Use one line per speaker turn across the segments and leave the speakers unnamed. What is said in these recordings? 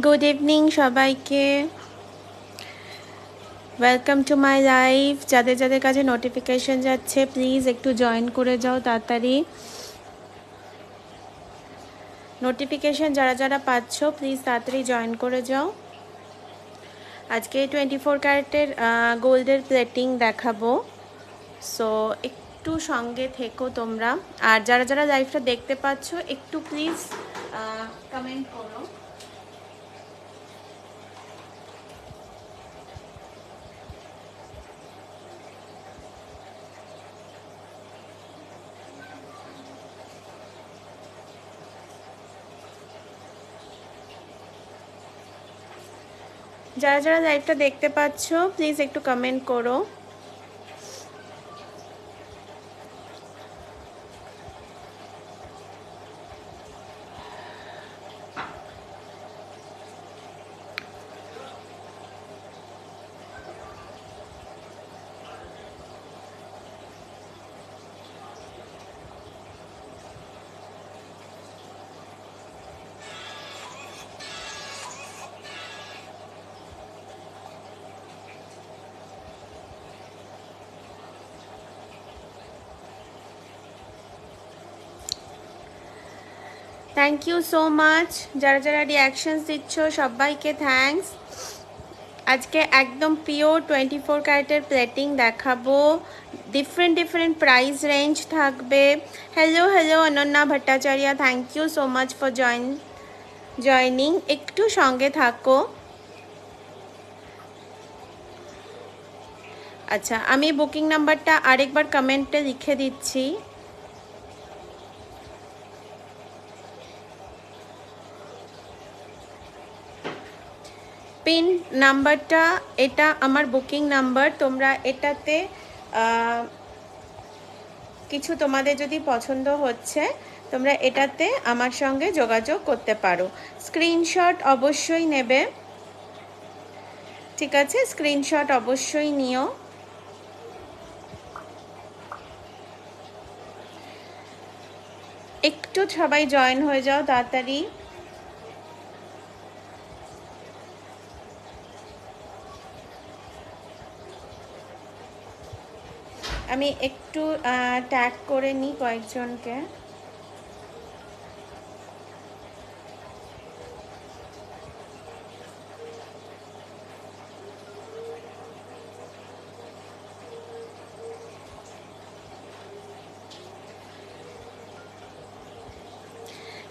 Good evening সবাইকে, welcome to my live. যাদের যাদের কাছে নোটিফিকেশন যাচ্ছে প্লিজ একটু জয়েন করে যাও তাড়াতাড়ি। নোটিফিকেশন যারা যারা পাচ্ছ প্লিজ তাড়াতাড়ি জয়েন করে যাও। আজকে 24 ক্যারেটের গোল্ডের প্লেটিং দেখাবো, সো একটু সঙ্গে থেকো তোমরা। আর যারা যারা লাইভটা দেখতে পাচ্ছ একটু প্লিজ কমেন্ট করো। যারা যারা লাইভটা দেখতে পাচ্ছ প্লিজ একটু কমেন্ট করো। থ্যাংক ইউ সো মাচ, যারা যারা রিয়াকশনস দিচ্ছ সবাইকে থ্যাঙ্কস। আজকে একদম পিওর 24 ক্যারেটের প্লেটিং দেখাবো, ডিফারেন্ট প্রাইস রেঞ্জ থাকবে। Hello hello Ananya Bhattacharya, thank you so much for joining. একটু সঙ্গে থাকো। আচ্ছা, আমি বুকিং নাম্বারটা আরেকবার কমেন্টে লিখে দিচ্ছি। পিন নাম্বারটা, এটা আমার বুকিং নাম্বার। তোমরা এটাতে কিছু তোমাদের যদি পছন্দ হচ্ছে তোমরা এটাতে আমার সঙ্গে যোগাযোগ করতে পারো। স্ক্রিনশট অবশ্যই নেবে, ঠিক আছে? স্ক্রিনশট অবশ্যই নিও। একটু সবাই জয়েন হয়ে যাও তাড়াতাড়ি। আমি একটু ট্যাগ করে নিই কয়েকজনকে।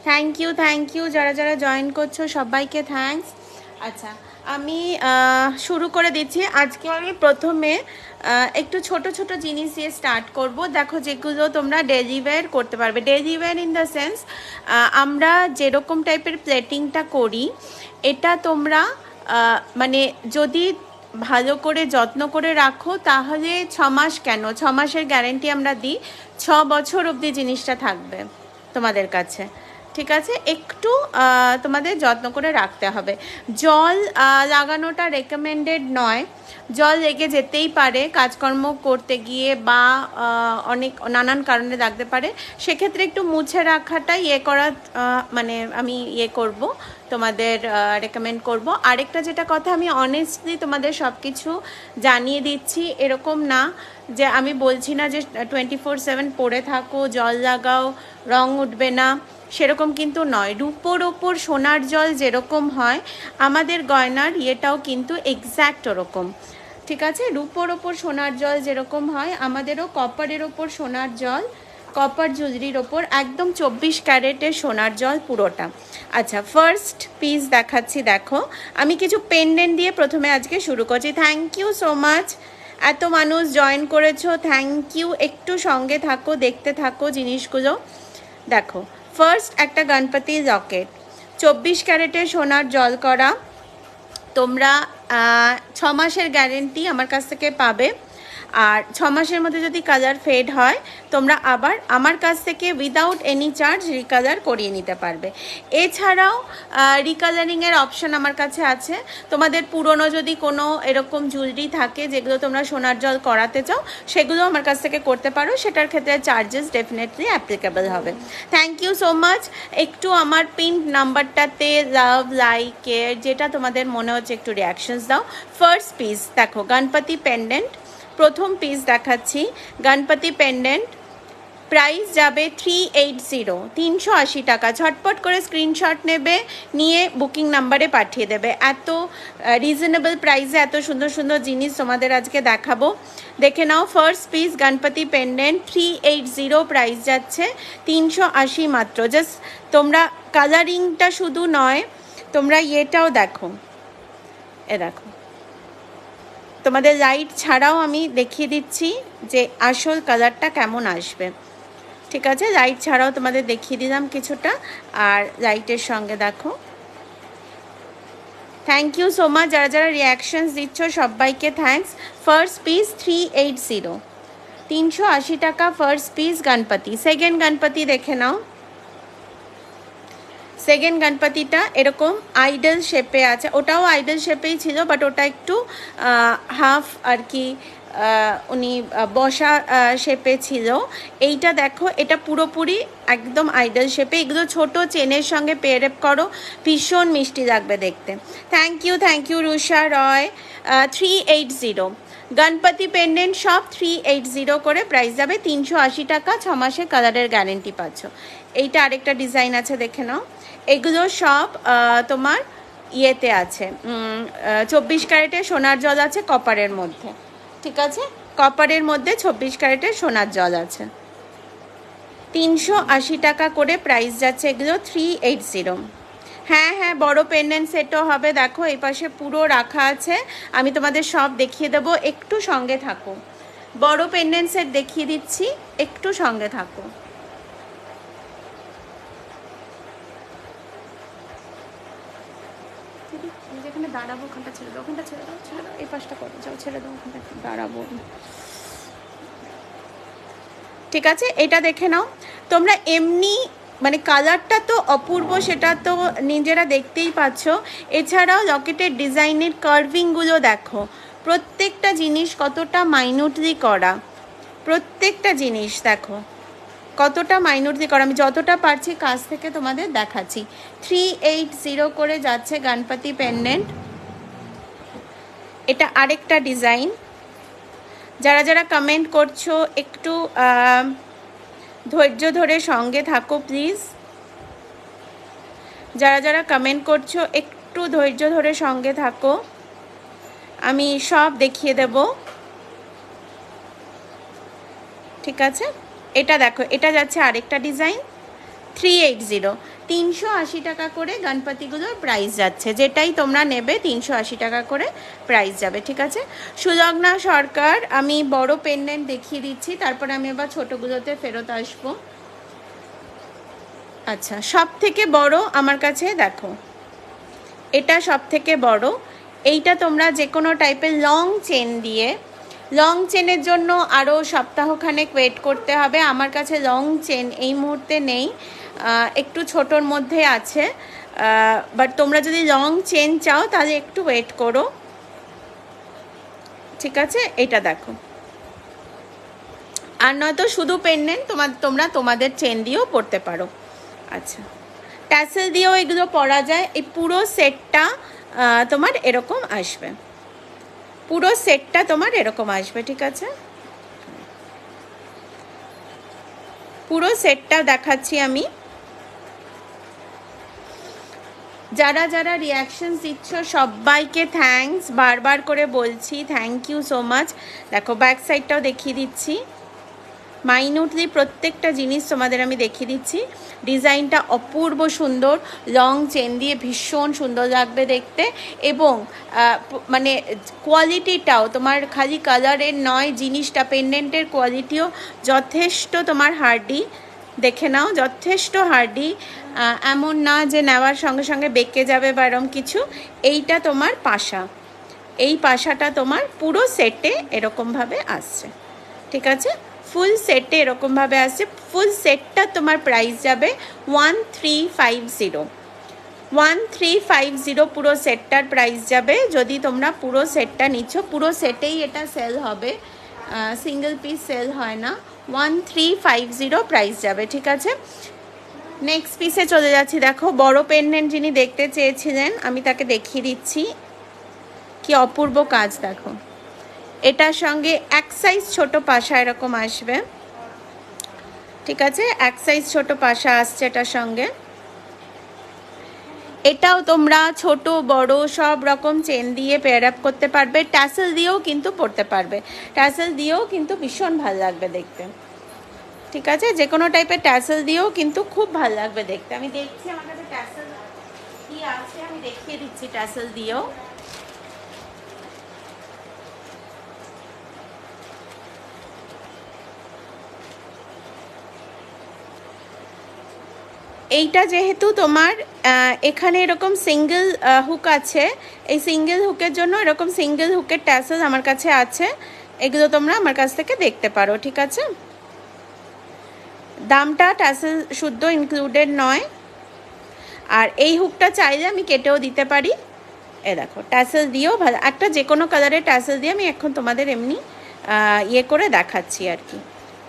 থ্যাংক ইউ যারা যারা জয়েন করছো সবাইকে থ্যাঙ্কস। আচ্ছা, আমি শুরু করে দিচ্ছি। আজকে আমি প্রথমে একটু ছোট ছোট জিনিস দিয়ে স্টার্ট করব। দেখো, যেগুলো তোমরা ডেলি ওয়্যার করতে পারবে। Daily wear in the sense, আমরা যেরকম টাইপের প্লেটিংটা করি এটা তোমরা মানে যদি ভালো করে যত্ন করে রাখো তাহলে 6 মাস কেন, 6 মাসের গ্যারেন্টি আমরা দিই। 6 বছর অবধি জিনিসটা থাকবে তোমাদের কাছে, ঠিক আছে? একটু তোমাদের যত্ন করে রাখতে হবে। জল লাগানোটা রেকমেন্ডেড নয়, জল লেগে যেতেই পারে কাজকর্ম করতে গিয়ে বা অনেক নানান কারণে লাগতে পারে। সেক্ষেত্রে একটু মুছে রাখাটা করা, মানে আমি করব, তোমাদের রেকমেন্ড করব। আরেকটা যেটা কথা, আমি অনেস্টলি তোমাদের সব কিছু জানিয়ে দিচ্ছি। এরকম না যে আমি বলছি না যে 24/7 পরে থাকো, জল লাগাও, রং উঠবে না, সেরকম কিন্তু নয়। রূপোর ওপর সোনার জল যেরকম হয় আমাদের গয়নার ইয়েটাও কিন্তু এক্স্যাক্ট ওরকম, ঠিক আছে? রূপোর ওপর সোনার জল যেরকম হয় আমাদেরও কপারের ওপর সোনার জল, কপার জুয়েলারির ওপর একদম 24 ক্যারেটের সোনার জল পুরোটা। আচ্ছা, ফার্স্ট পিস দেখাচ্ছি। দেখো, আমি কিছু পেন্ডেন্ট দিয়ে প্রথমে আজকে শুরু করছি। থ্যাংক ইউ সো মাচ, এত মানুষ জয়েন করেছো, থ্যাংক ইউ। একটু সঙ্গে থাকো, দেখতে থাকো জিনিসগুলো। দেখো, ফার্স্ট একটা গণপতি লকেট, 24 ক্যারেটের সোনার জল করা। তোমরা 6 মাসের গ্যারেন্টি আমার কাছ থেকে পাবে। আর 6 মাসের মধ্যে যদি কালার ফেড হয় তোমরা আবার আমার কাছ থেকে উইদাউট এনি চার্জ রিকালার করিয়ে নিতে পারবে। এছাড়াও রিকালারিংয়ের অপশান আমার কাছে আছে। তোমাদের পুরনো যদি কোনো এরকম জুয়েলারি থাকে যেগুলো তোমরা সোনার জল করাতে চাও সেগুলো আমার কাছ থেকে করতে পারো, সেটার ক্ষেত্রে চার্জেস ডেফিনেটলি অ্যাপ্লিকেবল হবে। Thank you so much. একটু আমার পিন নাম্বারটাতে লাভ লাইকের যেটা তোমাদের মনে হচ্ছে একটু রিয়াকশনস দাও। ফার্স্ট পিস দেখো গণপতি পেন্ডেন্ট, প্রথম পিস দেখাচ্ছি গণপতি পেন্ডেন্ট, প্রাইস যাবে 380, 380 টাকা। ঝটপট করে স্ক্রিনশট নেবে, নিয়ে বুকিং নাম্বারে পাঠিয়ে দেবে। এত রিজনেবল প্রাইসে এত সুন্দর সুন্দর জিনিস তোমাদের আজকে দেখাবো। দেখে নাও first piece Ganpati pendant 380 price যাচ্ছে, 380 মাত্র। জাস্ট তোমরা কালারিংটা শুধু নয়, তোমরা ইয়েটাও দেখো, এ দেখো তোমাদের লাইট ছাড়াও আমি দেখিয়ে দিচ্ছি যে আসল কালারটা কেমন আসবে। ঠিক আছে, লাইট ছাড়াও তোমাদের দেখিয়ে দিলাম কিছুটা, আর লাইটের সঙ্গে দেখো। থ্যাংক ইউ সো মাচ যারা যারা রিয়াকশনস দিচ্ছ সবাইকে থ্যাঙ্কস। ফার্স্ট পিস 380, 380 টাকা first piece Ganapati. Second Ganapati দেখে নাও। সেকেন্ড গণপতিটা এরকম আইডল শেপে আছে, ওটাও আইডল শেপেই ছিল বাট ওটা একটু হাফ আর কি উনি বসা শেপে ছিল। এইটা দেখো এটা পুরোপুরি একদম আইডল শেপে। এগুলো ছোট চেনের সঙ্গে পেয়ার আপ করো, ভীষণ মিষ্টি লাগবে দেখতে। Thank you Rusha Roy. 380 Ganapati pendant সব 380 করে প্রাইস যাবে, 380 টাকা। 6 মাসে কালারের গ্যারেন্টি পাচ্ছ। এইটা আরেকটা ডিজাইন আছে দেখে নাও। এগুলো সব তোমার ইয়েতে আছে, 24 ক্যারেটের সোনার জল আছে কপারের মধ্যে। ঠিক আছে, কপারের মধ্যে 24 ক্যারেটের সোনার জল আছে। 380 টাকা করে প্রাইস যাচ্ছে এগুলো, 380। হ্যাঁ হ্যাঁ, বড় পেন্ডেন্ট সেটও হবে। দেখো এই পাশে পুরো রাখা আছে, আমি তোমাদের সব দেখিয়ে দেবো, একটু সঙ্গে থাকো। বড় পেন্ডেন্ট সেট দেখিয়ে দিচ্ছি, একটু সঙ্গে থাকো। যেখানে দাঁড়াবো ওখানটা ছেড়ে দাও, ওখানটা ছেড়ে দাও, ছেড়ে দাও, এই পাশটা করো, যাও ছেড়ে দাও, ওখানটা দাঁড়াবো। ঠিক আছে, এটা দেখে নাও তোমরা। এমনি মানে কালারটা তো অপূর্ব, সেটা তো নিজেরা দেখতেই পাচ্ছ। এছাড়াও লকেটের ডিজাইনের কার্ভিংগুলো দেখো, প্রত্যেকটা জিনিস কতটা মাইনিউটলি করা, প্রত্যেকটা জিনিস দেখো কতটা মাইনিউটলি করা। আমি যতটা পারছি কাছ থেকে তোমাদের দেখাচ্ছি। 380 করে যাচ্ছে গণপতি পেন্ডেন্ট। এটা আরেকটা ডিজাইন। যারা যারা কমেন্ট করছো একটু ধৈর্য ধরে সঙ্গে থাকো প্লিজ। যারা যারা কমেন্ট করছো একটু ধৈর্য ধরে সঙ্গে থাকো, আমি সব দেখিয়ে দেব। ঠিক আছে, এটা দেখো, এটা যাচ্ছে আরেকটা ডিজাইন 380, 380 টাকা করে গণপতিগুলোর প্রাইস যাচ্ছে। যেটাই তোমরা নেবে 380 টাকা করে প্রাইস যাবে। ঠিক আছে, সুলগ্না সরকার। আমি বড় পেন্ডেন্ট দেখিয়ে দিচ্ছি, তারপরে আমি আবার ছোটোগুলোতে ফেরত আসবো। আচ্ছা, সব থেকে বড় আমার কাছে দেখো, এটা সব থেকে বড়। এইটা তোমরা যে কোনো টাইপের লং চেন দিয়ে, লং চেনের জন্য আরও সপ্তাহখানেক ওয়েট করতে হবে। আমার কাছে লং চেন এই মুহূর্তে নেই, একটু ছোটোর মধ্যে আছে, বাট তোমরা যদি লং চেন চাও তাহলে একটু ওয়েট করো। ঠিক আছে, এটা দেখো। আর নয়তো শুধু পেন্ডেন্ট তোমরা তোমাদের চেন দিয়েও পরতে পারো। আচ্ছা, ট্যাসেল দিয়েও এগুলো পরা যায়। এই পুরো সেটটা তোমার এরকম আসবে, পুরো সেটটা তোমার এরকম আসবে। ঠিক আছে, পুরো সেটটা দেখাচ্ছি আমি। যারা যারা রিয়াকশনস দিচ্ছ সবাইকে থ্যাঙ্কস, বারবার করে বলছি থ্যাংক ইউ সো মাচ। দেখো ব্যাক সাইডটাও দেখিয়ে দিচ্ছি, মাইনিউটলি প্রত্যেকটা জিনিস তোমাদের আমি দেখিয়ে দিচ্ছি। ডিজাইনটা অপূর্ব সুন্দর, লং চেন দিয়ে ভীষণ সুন্দর লাগবে দেখতে। এবং মানে কোয়ালিটিটাও তোমার খালি কালারের নয়, জিনিসটা পেন্ডেন্টের কোয়ালিটিও যথেষ্ট তোমার হার্ডি। দেখে নাও, যথেষ্ট হার্ডি, এমন না যে নেওয়ার সঙ্গে সঙ্গে বেঁকে যাবে বা এরম কিছু। এইটা তোমার পাশা, এই পাশাটা তোমার পুরো সেটে এরকমভাবে আসছে, ঠিক আছে? ফুল সেটে এরকমভাবে আসছে। ফুল সেটটা তোমার প্রাইস যাবে 1350। 1350 পুরো সেটটার প্রাইস যাবে। যদি তোমরা পুরো সেটটা নিচ্ছ, পুরো সেটেই এটা সেল হবে, সিঙ্গেল পিস সেল হয় না। 1350 প্রাইস যাবে, ঠিক আছে? নেক্সট পিসে চলে যাচ্ছি। দেখো বড় পেন্ডেন্ট যিনি দেখতে চেয়েছিলেন, আমি তাকে দেখিয়ে দিচ্ছি কি অপূর্ব কাজ। দেখো এটার সঙ্গে এক সাইজ ছোট পাশা এরকম আসবে, ঠিক আছে? এক সাইজ ছোট পাশা আসছে এটার সঙ্গে। এটাও তোমরা ছোট বড় সব রকম চেন দিয়ে পেয়ার আপ করতে পারবে, ট্যাসেল দিয়েও কিন্তু পরতে পারবে। ট্যাসেল দিয়েও কিন্তু ভীষণ ভালো লাগবে দেখতে, ঠিক আছে? যে কোনো টাইপের ট্যাসেল দিয়েও কিন্তু খুব ভালো লাগবে দেখতে। আমি দেখছি আমার কাছে ট্যাসেল কি আছে, আমি দেখিয়ে দিচ্ছি ট্যাসেল দিয়েও। এইটা যেহেতু তোমার এখানে এরকম সিঙ্গেল হুক আছে, এই সিঙ্গেল হুকের জন্য এরকম সিঙ্গেল হুকের ট্যাসেল আমার কাছে আছে, এগুলো তোমরা আমার কাছ থেকে দেখতে পারো, ঠিক আছে? দামটা ট্যাসেল শুদ্ধ ইনক্লুডেড নয়। আর এই হুকটা চাইলে আমি কেটেও দিতে পারি। এ দেখো ট্যাসেল দিয়েও ভালো, একটা যে কোনো কালারের ট্যাসেল দিয়ে আমি এখন তোমাদের এমনি ইয়ে করে দেখাচ্ছি আর কি,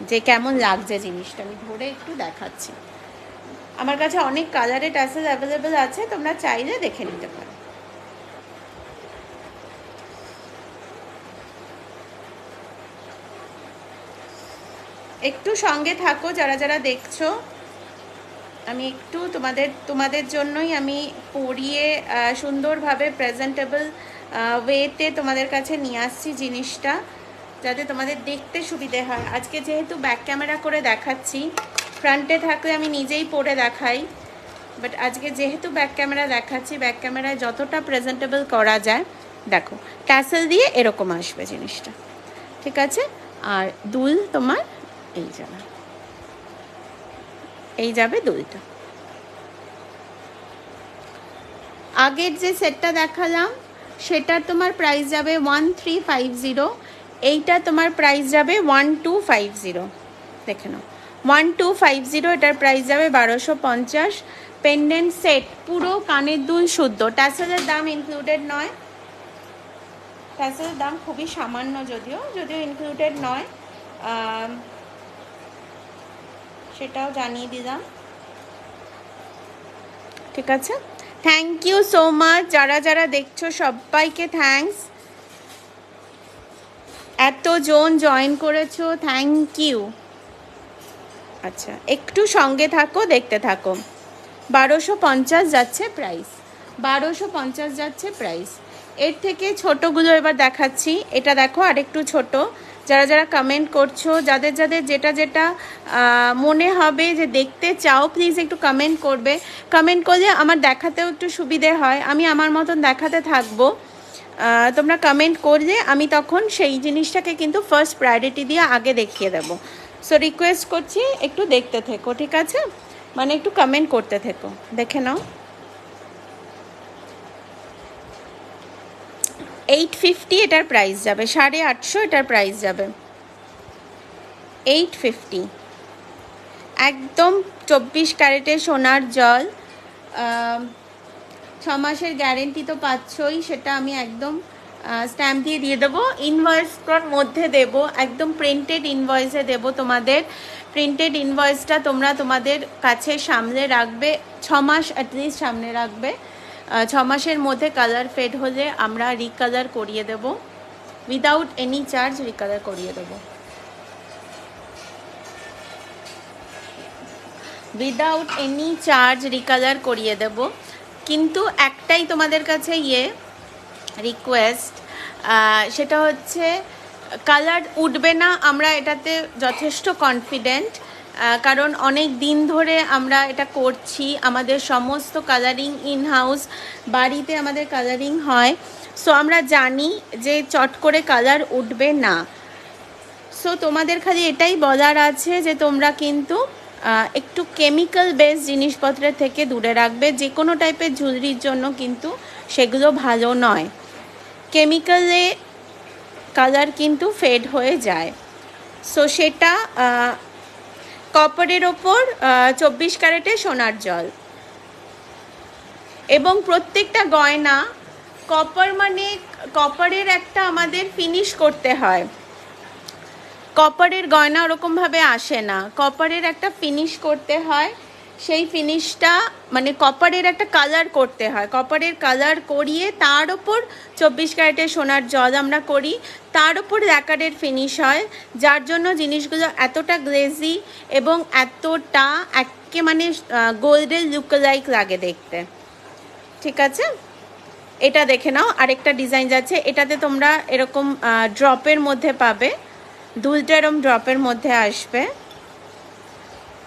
যে কেমন লাগছে জিনিসটা। আমি ধরে একটু দেখাচ্ছি। আমার কাছে অনেক কালারের ট্যাসেল অ্যাভেলেবেল আছে, তোমরা চাইলে দেখে নিতে পারো। একটু সঙ্গে থাকো যারা যারা দেখছো, আমি একটু তোমাদের জন্যই আমি পরিয়ে সুন্দরভাবে প্রেজেন্টেবল ওয়েতে তোমাদের কাছে নিয়ে আসছি জিনিসটা, যাতে তোমাদের দেখতে সুবিধে হয়। আজকে যেহেতু ব্যাক ক্যামেরা করে দেখাচ্ছি, ফ্রন্টে থাকলে আমি নিজেই পরে দেখাই, বাট আজকে যেহেতু ব্যাক ক্যামেরা দেখাচ্ছি, ব্যাক ক্যামেরায় যতটা প্রেজেন্টেবল করা যায়। দেখো ট্যাসেল দিয়ে এরকম আসবে জিনিসটা, ঠিক আছে? আর দুল তোমার এই যাবে দুলটা। আগের যে সেটটা দেখালাম সেটার তোমার প্রাইস যাবে 1350, এইটা তোমার প্রাইস যাবে 1250। দেখে নাও 1250, এটার প্রাইস যাবে 1250। পেন্ডেন্ট সেট পুরো কানের দুল শুদ্ধ, ট্যাসেলের দাম ইনক্লুডেড নয়। ট্যাসেলের দাম খুবই সামান্য, যদিও ইনক্লুডেড নয়, সেটাও জানিয়ে দিলাম, ঠিক আছে? থ্যাংক ইউ সো মাচ যারা যারা দেখছো, সবাইকে থ্যাঙ্কস। এতজন জয়েন করেছো, থ্যাংক ইউ। আচ্ছা একটু সঙ্গে থাকো, দেখতে থাকো। 1250 যাচ্ছে প্রাইস, 1250 যাচ্ছে প্রাইস। এর থেকে ছোটোগুলো এবার দেখাচ্ছি। এটা দেখো আরেকটু ছোট। যারা যারা কমেন্ট করছো, যাদের যাদের যেটা যেটা মনে হবে যে দেখতে চাও, প্লিজ একটু কমেন্ট করবে। কমেন্ট করলে আমার দেখাতেও একটু সুবিধে হয়, আমি আমার মতন দেখাতে থাকবো। তোমরা কমেন্ট করলে আমি তখন সেই জিনিসটাকে কিন্তু ফার্স্ট প্রায়োরিটি দিয়ে আগে দেখিয়ে দেবো। সো রিকোয়েস্ট করছি একটু দেখতে থেকো, ঠিক আছে? মানে একটু কমেন্ট করতে থেকো, দেখে নাও। 850 এটার প্রাইস যাবে, 850 এটার প্রাইস যাবে 850। একদম 24 ক্যারেটের সোনার জল, 6 মাসের গ্যারেন্টি তো পাচ্ছই, সেটা আমি একদম স্ট্যাম্প দিয়ে দেবো। ইনভয়েসটার মধ্যে দেবো, একদম প্রিন্টেড ইনভয়েসে দেবো তোমাদের। প্রিন্টেড ইনভয়েসটা তোমরা তোমাদের কাছে সামনে রাখবে, 6 মাস অ্যাটলিস্ট সামনে রাখবে। 6 মাসের মধ্যে কালার ফেড হলে আমরা রিকালার করিয়ে দেবো, উইদাউট এনি চার্জ রিকালার করিয়ে দেবো, উইদাউট এনি চার্জ রিকালার করিয়ে দেব। কিন্তু একটাই তোমাদের কাছে রিকোয়েস্ট, সেটা হচ্ছে কালার উঠবে না, আমরা এটাতে যথেষ্ট কনফিডেন্ট, কারণ অনেক দিন ধরে আমরা এটা করছি। আমাদের সমস্ত কালারিং ইন হাউস, বাড়িতে আমাদের কালারিং হয়। সো আমরা জানি যে চট করে কালার উঠবে না। সো তোমাদের খালি এটাই বলার আছে যে তোমরা কিন্তু একটু কেমিক্যাল বেস জিনিসপত্রের থেকে দূরে রাখবে। যে কোনো টাইপের জুয়েলারির জন্য কিন্তু সেগুলো ভালো নয়, কেমিক্যালে কালার কিন্তু ফেড হয়ে যায়। সো সেটা কপারের ওপর 24 ক্যারেটের সোনার জল। এবং প্রত্যেকটা গয়না কপার মানে কপারের একটা আমাদের ফিনিশ করতে হয়। কপারের গয়না ওরকমভাবে আসে না, কপারের একটা ফিনিশ করতে হয়। সেই ফিনিশটা মানে কপারের একটা কালার করতে হয়, কপারের কালার করিয়ে তার ওপর 24 ক্যারেটের সোনার জল আমরা করি, তার ওপর ল্যাকারের ফিনিশ হয়, যার জন্য জিনিসগুলো এতটা গ্লেজি এবং এতটা একে মানে গোল্ডের লুকলাইক লাগে দেখতে। ঠিক আছে, এটা দেখে নাও। আরেকটা ডিজাইন যাচ্ছে, এটাতে তোমরা এরকম ড্রপের মধ্যে পাবে, দুলটা এরকম ড্রপের মধ্যে আসবে।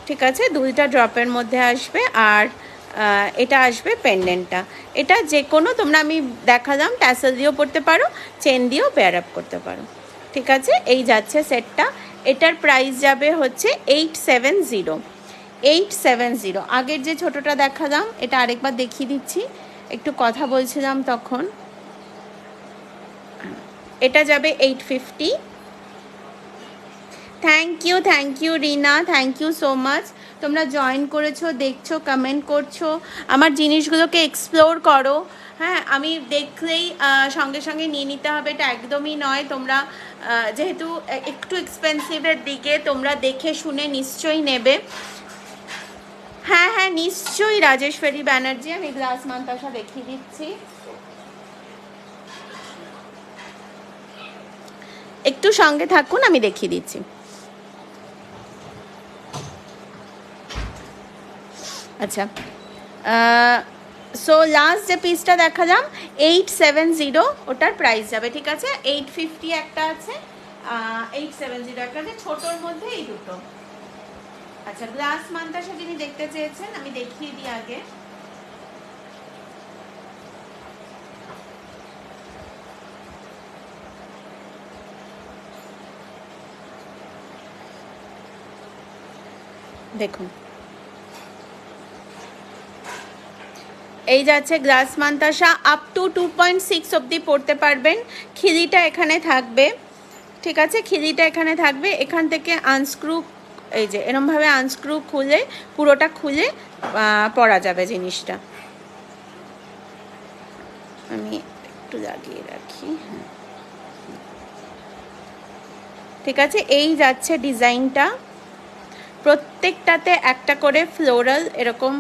ঠিক আছে, দুলটা ড্রপের মধ্যে আসবে। আর এটা আসবে পেন্ডেন্টটা। এটা যে কোনো তোমরা আমি দেখালাম, ট্যাসেল দিয়েও পরতে পারো, চেন দিয়েও পেয়ার আপ করতে পারো। ঠিক আছে, এই যাচ্ছে সেটটা। এটার প্রাইস যাবে হচ্ছে 870। 870। আগের যে ছোটোটা দেখালাম এটা আরেকবার দেখিয়ে দিচ্ছি, একটু কথা বলছিলাম তখন। এটা যাবে 850। Thank you Rina, thank you so much. তোমরা জয়েন করেছো, দেখছো, কমেন্ট করছো, আমার জিনিসগুলোকে এক্সপ্লোর করো। হ্যাঁ, আমি দেখলেই সঙ্গে সঙ্গে নিয়ে নিতে হবে এটা একদমই নয়। তোমরা যেহেতু একটু এক্সপেন্সিভের দিকে, তোমরা দেখে শুনে নিশ্চয়ই নেবে। হ্যাঁ হ্যাঁ নিশ্চয়ই রাজেশ্বরী ব্যানার্জি, আমি গ্লাস মান্তাসা দেখিয়ে দিচ্ছি। একটু সঙ্গে থাকুন, আমি দেখিয়ে দিচ্ছি। আচ্ছা, সো লাস্ট যে পিসটা দেখালাম 870, ওটার প্রাইস যাবে। ঠিক আছে, 850 একটা আছে, 870 একটা আছে, ছোটোর মধ্যে এই দুটো। আচ্ছা, গ্লাস মান্তাসা যিনি দেখতে চেয়েছেন আমি দেখিয়ে দিই আগে। দেখুন, এই যাচ্ছে গ্লাস মান্তাসা, আপ টু 2.6 অবধি পড়তে পারবেন। খিলিটা এখানে থাকবে। ঠিক আছে, খিলিটা এখানে থাকবে। এখান থেকে আনস্ক্রু, এই যে এরমভাবে আনস্ক্রু খুলে পুরোটা খুলে পরা যাবে জিনিসটা। আমি একটু লাগিয়ে রাখি। ঠিক আছে, এই যাচ্ছে ডিজাইনটা। প্রত্যেকটাতে একটা করে ফ্লোরাল এরকম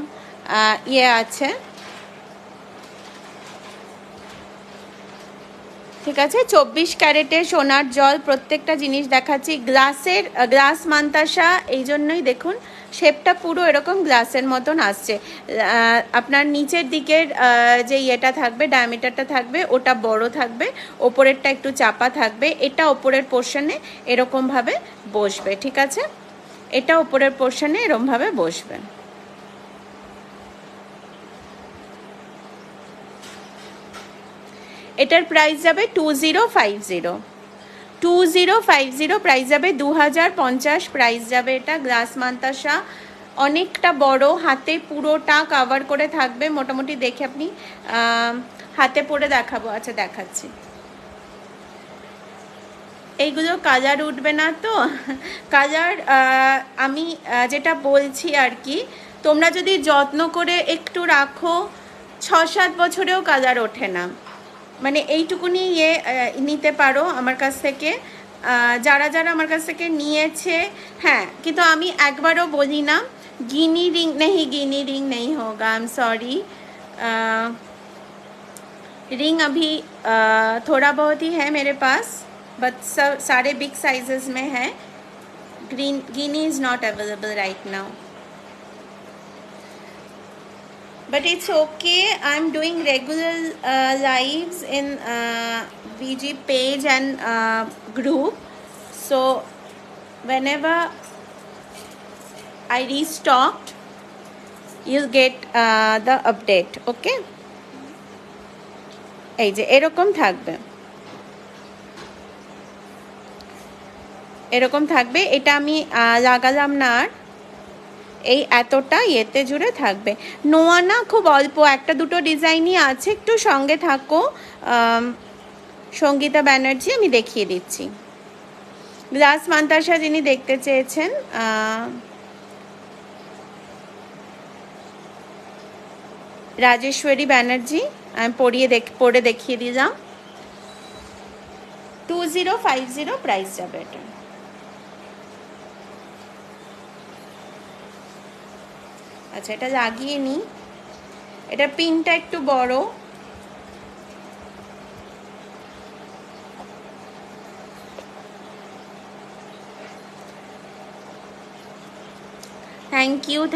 ইয়ে আছে। ঠিক আছে, 24 ক্যারেটের সোনার জল, প্রত্যেকটা জিনিস দেখাচ্ছি। গ্লাস মান্তাসা, এই জন্যই দেখুন শেপটা পুরো এরকম গ্লাসের মতন আসছে। আপনার নিচের দিকের যে ইয়েটা থাকবে, ডায়ামিটারটা থাকবে, ওটা বড় থাকবে, ওপরেরটা একটু চাপা থাকবে। এটা ওপরের পোর্শনে এরকমভাবে বসবে। ঠিক আছে, এটা ওপরের পোর্শনে এরকমভাবে বসবে। এটার প্রাইস যাবে 2050। 2050 প্রাইস যাবে, 2050 প্রাইস যাবে। এটা গ্লাস মান্তাসা, অনেকটা বড়, হাতে পুরোটা কভার করে থাকবে মোটামুটি। দেখে আপনি হাতে পরে দেখাবো। আচ্ছা দেখাচ্ছি। এইগুলো কালার উঠবে না তো, কালার আমি যেটা বলছি আর কি, তোমরা যদি যত্ন করে একটু রাখো 6-7 বছরেও কালার ওঠে না। মানে এইটুকুনি ইয়ে নিতে পারো আমার কাছ থেকে, যারা যারা আমার কাছ থেকে নিয়েছে। হ্যাঁ, কিন্তু আমি একবারও বলি না गिनी रिंग नहीं होगा, आई एम सॉरी। रिंग अभी थोड़ा बहुत ही है मेरे पास, बट सब सारे बिग साइजेस में है। गिनी is not available right now, but it's okay. I'm doing regular lives in VG page and group, so whenever I restocked you'll get the update. Okay, এই যে এরকম থাকবে, এরকম থাকবে। এটা আমি লাগালাম না, আর এই এতটা ইয়েতে জুড়ে থাকবে। নোয়া না, খুব অল্প একটা দুটো ডিজাইনই আছে, একটু সঙ্গে থাকো। সঙ্গীতা ব্যানার্জি আমি দেখিয়ে দিচ্ছি। গ্লাস মান্তাসা যিনি দেখতে চেয়েছেন, রাজেশ্বরী ব্যানার্জি আমি পরে দেখিয়ে দিলাম। 2050 প্রাইস যাবে এটা। আচ্ছা, এটা লাগিয়ে নিই। এটা পিনটা একটু বড়।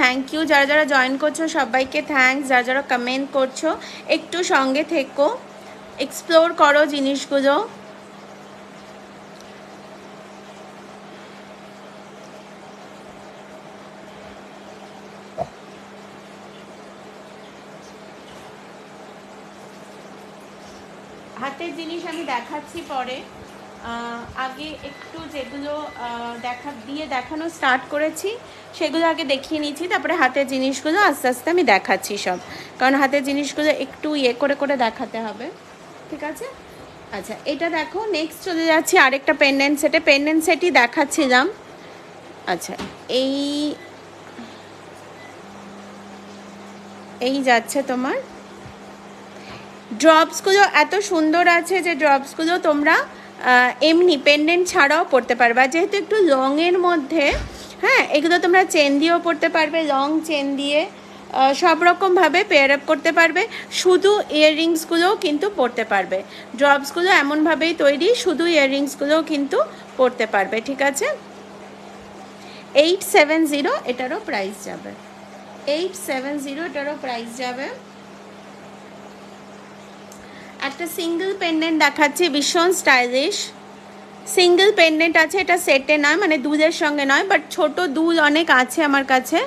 থ্যাংক ইউ যারা যারা জয়েন করছো সবাইকে থ্যাঙ্কস। যারা যারা কমেন্ট করছো একটু সঙ্গে থেকো, এক্সপ্লোর করো জিনিসগুলো। হাতের জিনিস আমি দেখাচ্ছি পরে, আগে একটু যেগুলো দেখানো স্টার্ট করেছি সেগুলো আগে দেখিয়ে নিচ্ছি, তারপরে হাতের জিনিসগুলো আস্তে আস্তে আমি দেখাচ্ছি সব, কারণ হাতের জিনিসগুলো একটু করে করে দেখাতে হবে, ঠিক আছে? আচ্ছা, এটা দেখো। নেক্সট চলে যাচ্ছি আরেকটা পেন্ডেন্ট সেটই দেখাচ্ছিলাম। আচ্ছা, এই যাচ্ছে তোমার ড্রপসগুলো এত সুন্দর আছে যে ড্রপসগুলো তোমরা এমনি পেন্ডেন্ট ছাড়াও পরতে পারবে, যেহেতু একটু লংয়ের মধ্যে, হ্যাঁ, এগুলো তোমরা চেন দিয়েও পরতে পারবে, লং চেন দিয়ে সব রকমভাবে পেয়ার আপ করতে পারবে। শুধু ইয়াররিংসগুলোও কিন্তু পরতে পারবে। ড্রপসগুলো এমনভাবেই তৈরি, শুধু ইয়াররিংসগুলোও কিন্তু পরতে পারবে, ঠিক আছে? 870 এটারও প্রাইস যাবে। 870 এটারও প্রাইস যাবে। একটা সিঙ্গেল পেন্ডেন্ট দেখাচ্ছি, ভীষণ স্টাইলিশ সিঙ্গেল পেন্ডেন্ট আছে। এটা সেটে নয়, মানে দুলের সঙ্গে নয়, বাট ছোট দুল অনেক আছে আমার কাছে,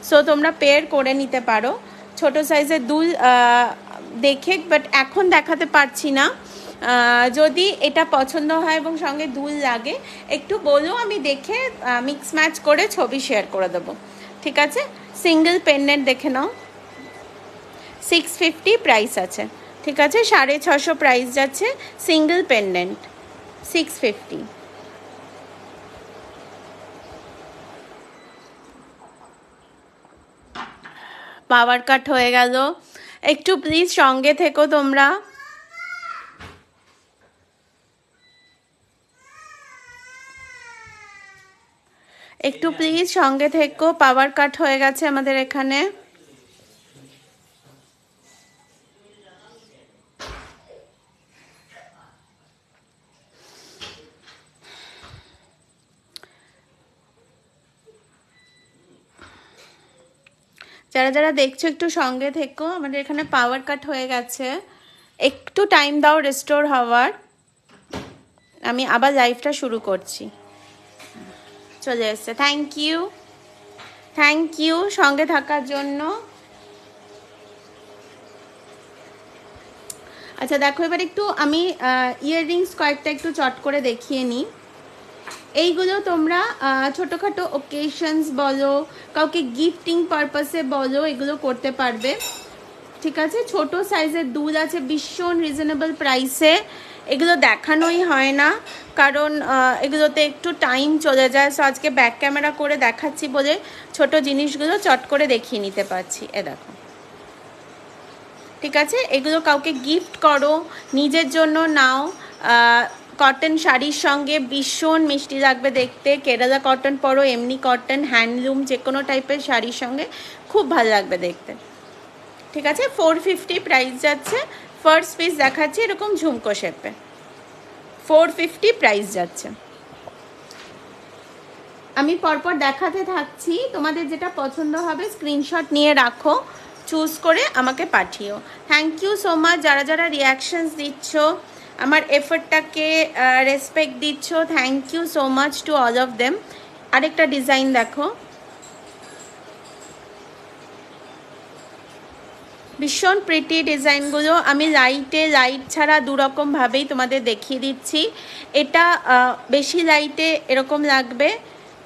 সো তোমরা পেয়ার করে নিতে পারো। ছোট সাইজের দুল দেখে, বাট এখন দেখাতে পারছি না। যদি এটা পছন্দ হয় এবং সঙ্গে দুল লাগে একটু বলো, আমি দেখে মিক্স ম্যাচ করে ছবি শেয়ার করে দেবো, ঠিক আছে? সিঙ্গেল পেন্ডেন্ট দেখে নাও। 650 প্রাইস আছে, ঠিক আছে? 650 প্রাইস যাচ্ছে সিঙ্গেল পেন্ডেন্ট, 650। পাওয়ার কাট হয়ে গেল, একটু প্লিজ সঙ্গে থেকো তোমরা। একটু প্লিজ সঙ্গে থেকো, পাওয়ার কাট হয়ে গেছে আমাদের এখানে। যারা যারা দেখছো একটু সঙ্গে থেকো, আমাদের এখানে পাওয়ার কাট হয়ে গেছে, একটু টাইম দাও রেস্টোর হওয়ার। আমি আবার লাইভটা শুরু করছি। চলে এসছে, থ্যাংক ইউ সঙ্গে থাকার জন্য। আচ্ছা দেখো, এবার একটু আমি ইয়াররিংস কয়েকটা একটু চট করে দেখিয়ে নিই। এইগুলো তোমরা ছোটোখাটো ওকেশনস বলো, কাউকে গিফটিং পারপাসে বলো, এগুলো করতে পারবে, ঠিক আছে? ছোট সাইজের দুল আছে ভীষণ রিজনেবল প্রাইসে। এগুলো দেখানোই হয় না, কারণ এগুলোতে একটু টাইম চলে যায়, সো আজকে ব্যাক ক্যামেরা করে দেখাচ্ছি বলে ছোট জিনিসগুলো চট করে দেখিয়ে নিতে পারছি। এ দেখো, ঠিক আছে? এগুলো কাউকে গিফট করো, নিজের জন্য নাও। কটন শাড়ির সঙ্গে ভীষণ মিষ্টি লাগবে দেখতে। কেরালা কটন পরো, এমনি কটন, হ্যান্ডলুম, যে কোনো টাইপের শাড়ির সঙ্গে খুব ভালো লাগবে দেখতে, ঠিক আছে? 450 প্রাইস যাচ্ছে। ফার্স্ট পিস দেখাচ্ছি এরকম ঝুমকো শেপে, 450 প্রাইস যাচ্ছে। আমি পরপর দেখাতে থাকছি, তোমাদের যেটা পছন্দ হবে স্ক্রিনশট নিয়ে রাখো, চুজ করে আমাকে পাঠিও। থ্যাংক ইউ সো মাচ যারা যারা রিয়াকশনস দিচ্ছ, আমার এফর্টটাকে রেসপেক্ট দিচ্ছ, thank you so much to all of them. আরেকটা ডিজাইন দেখো, ভীষণ প্রিটি ডিজাইনগুলো। আমি লাইট ছাড়া দুরকমভাবেই তোমাদের দেখিয়ে দিচ্ছি। এটা বেশি লাইটে এরকম লাগবে,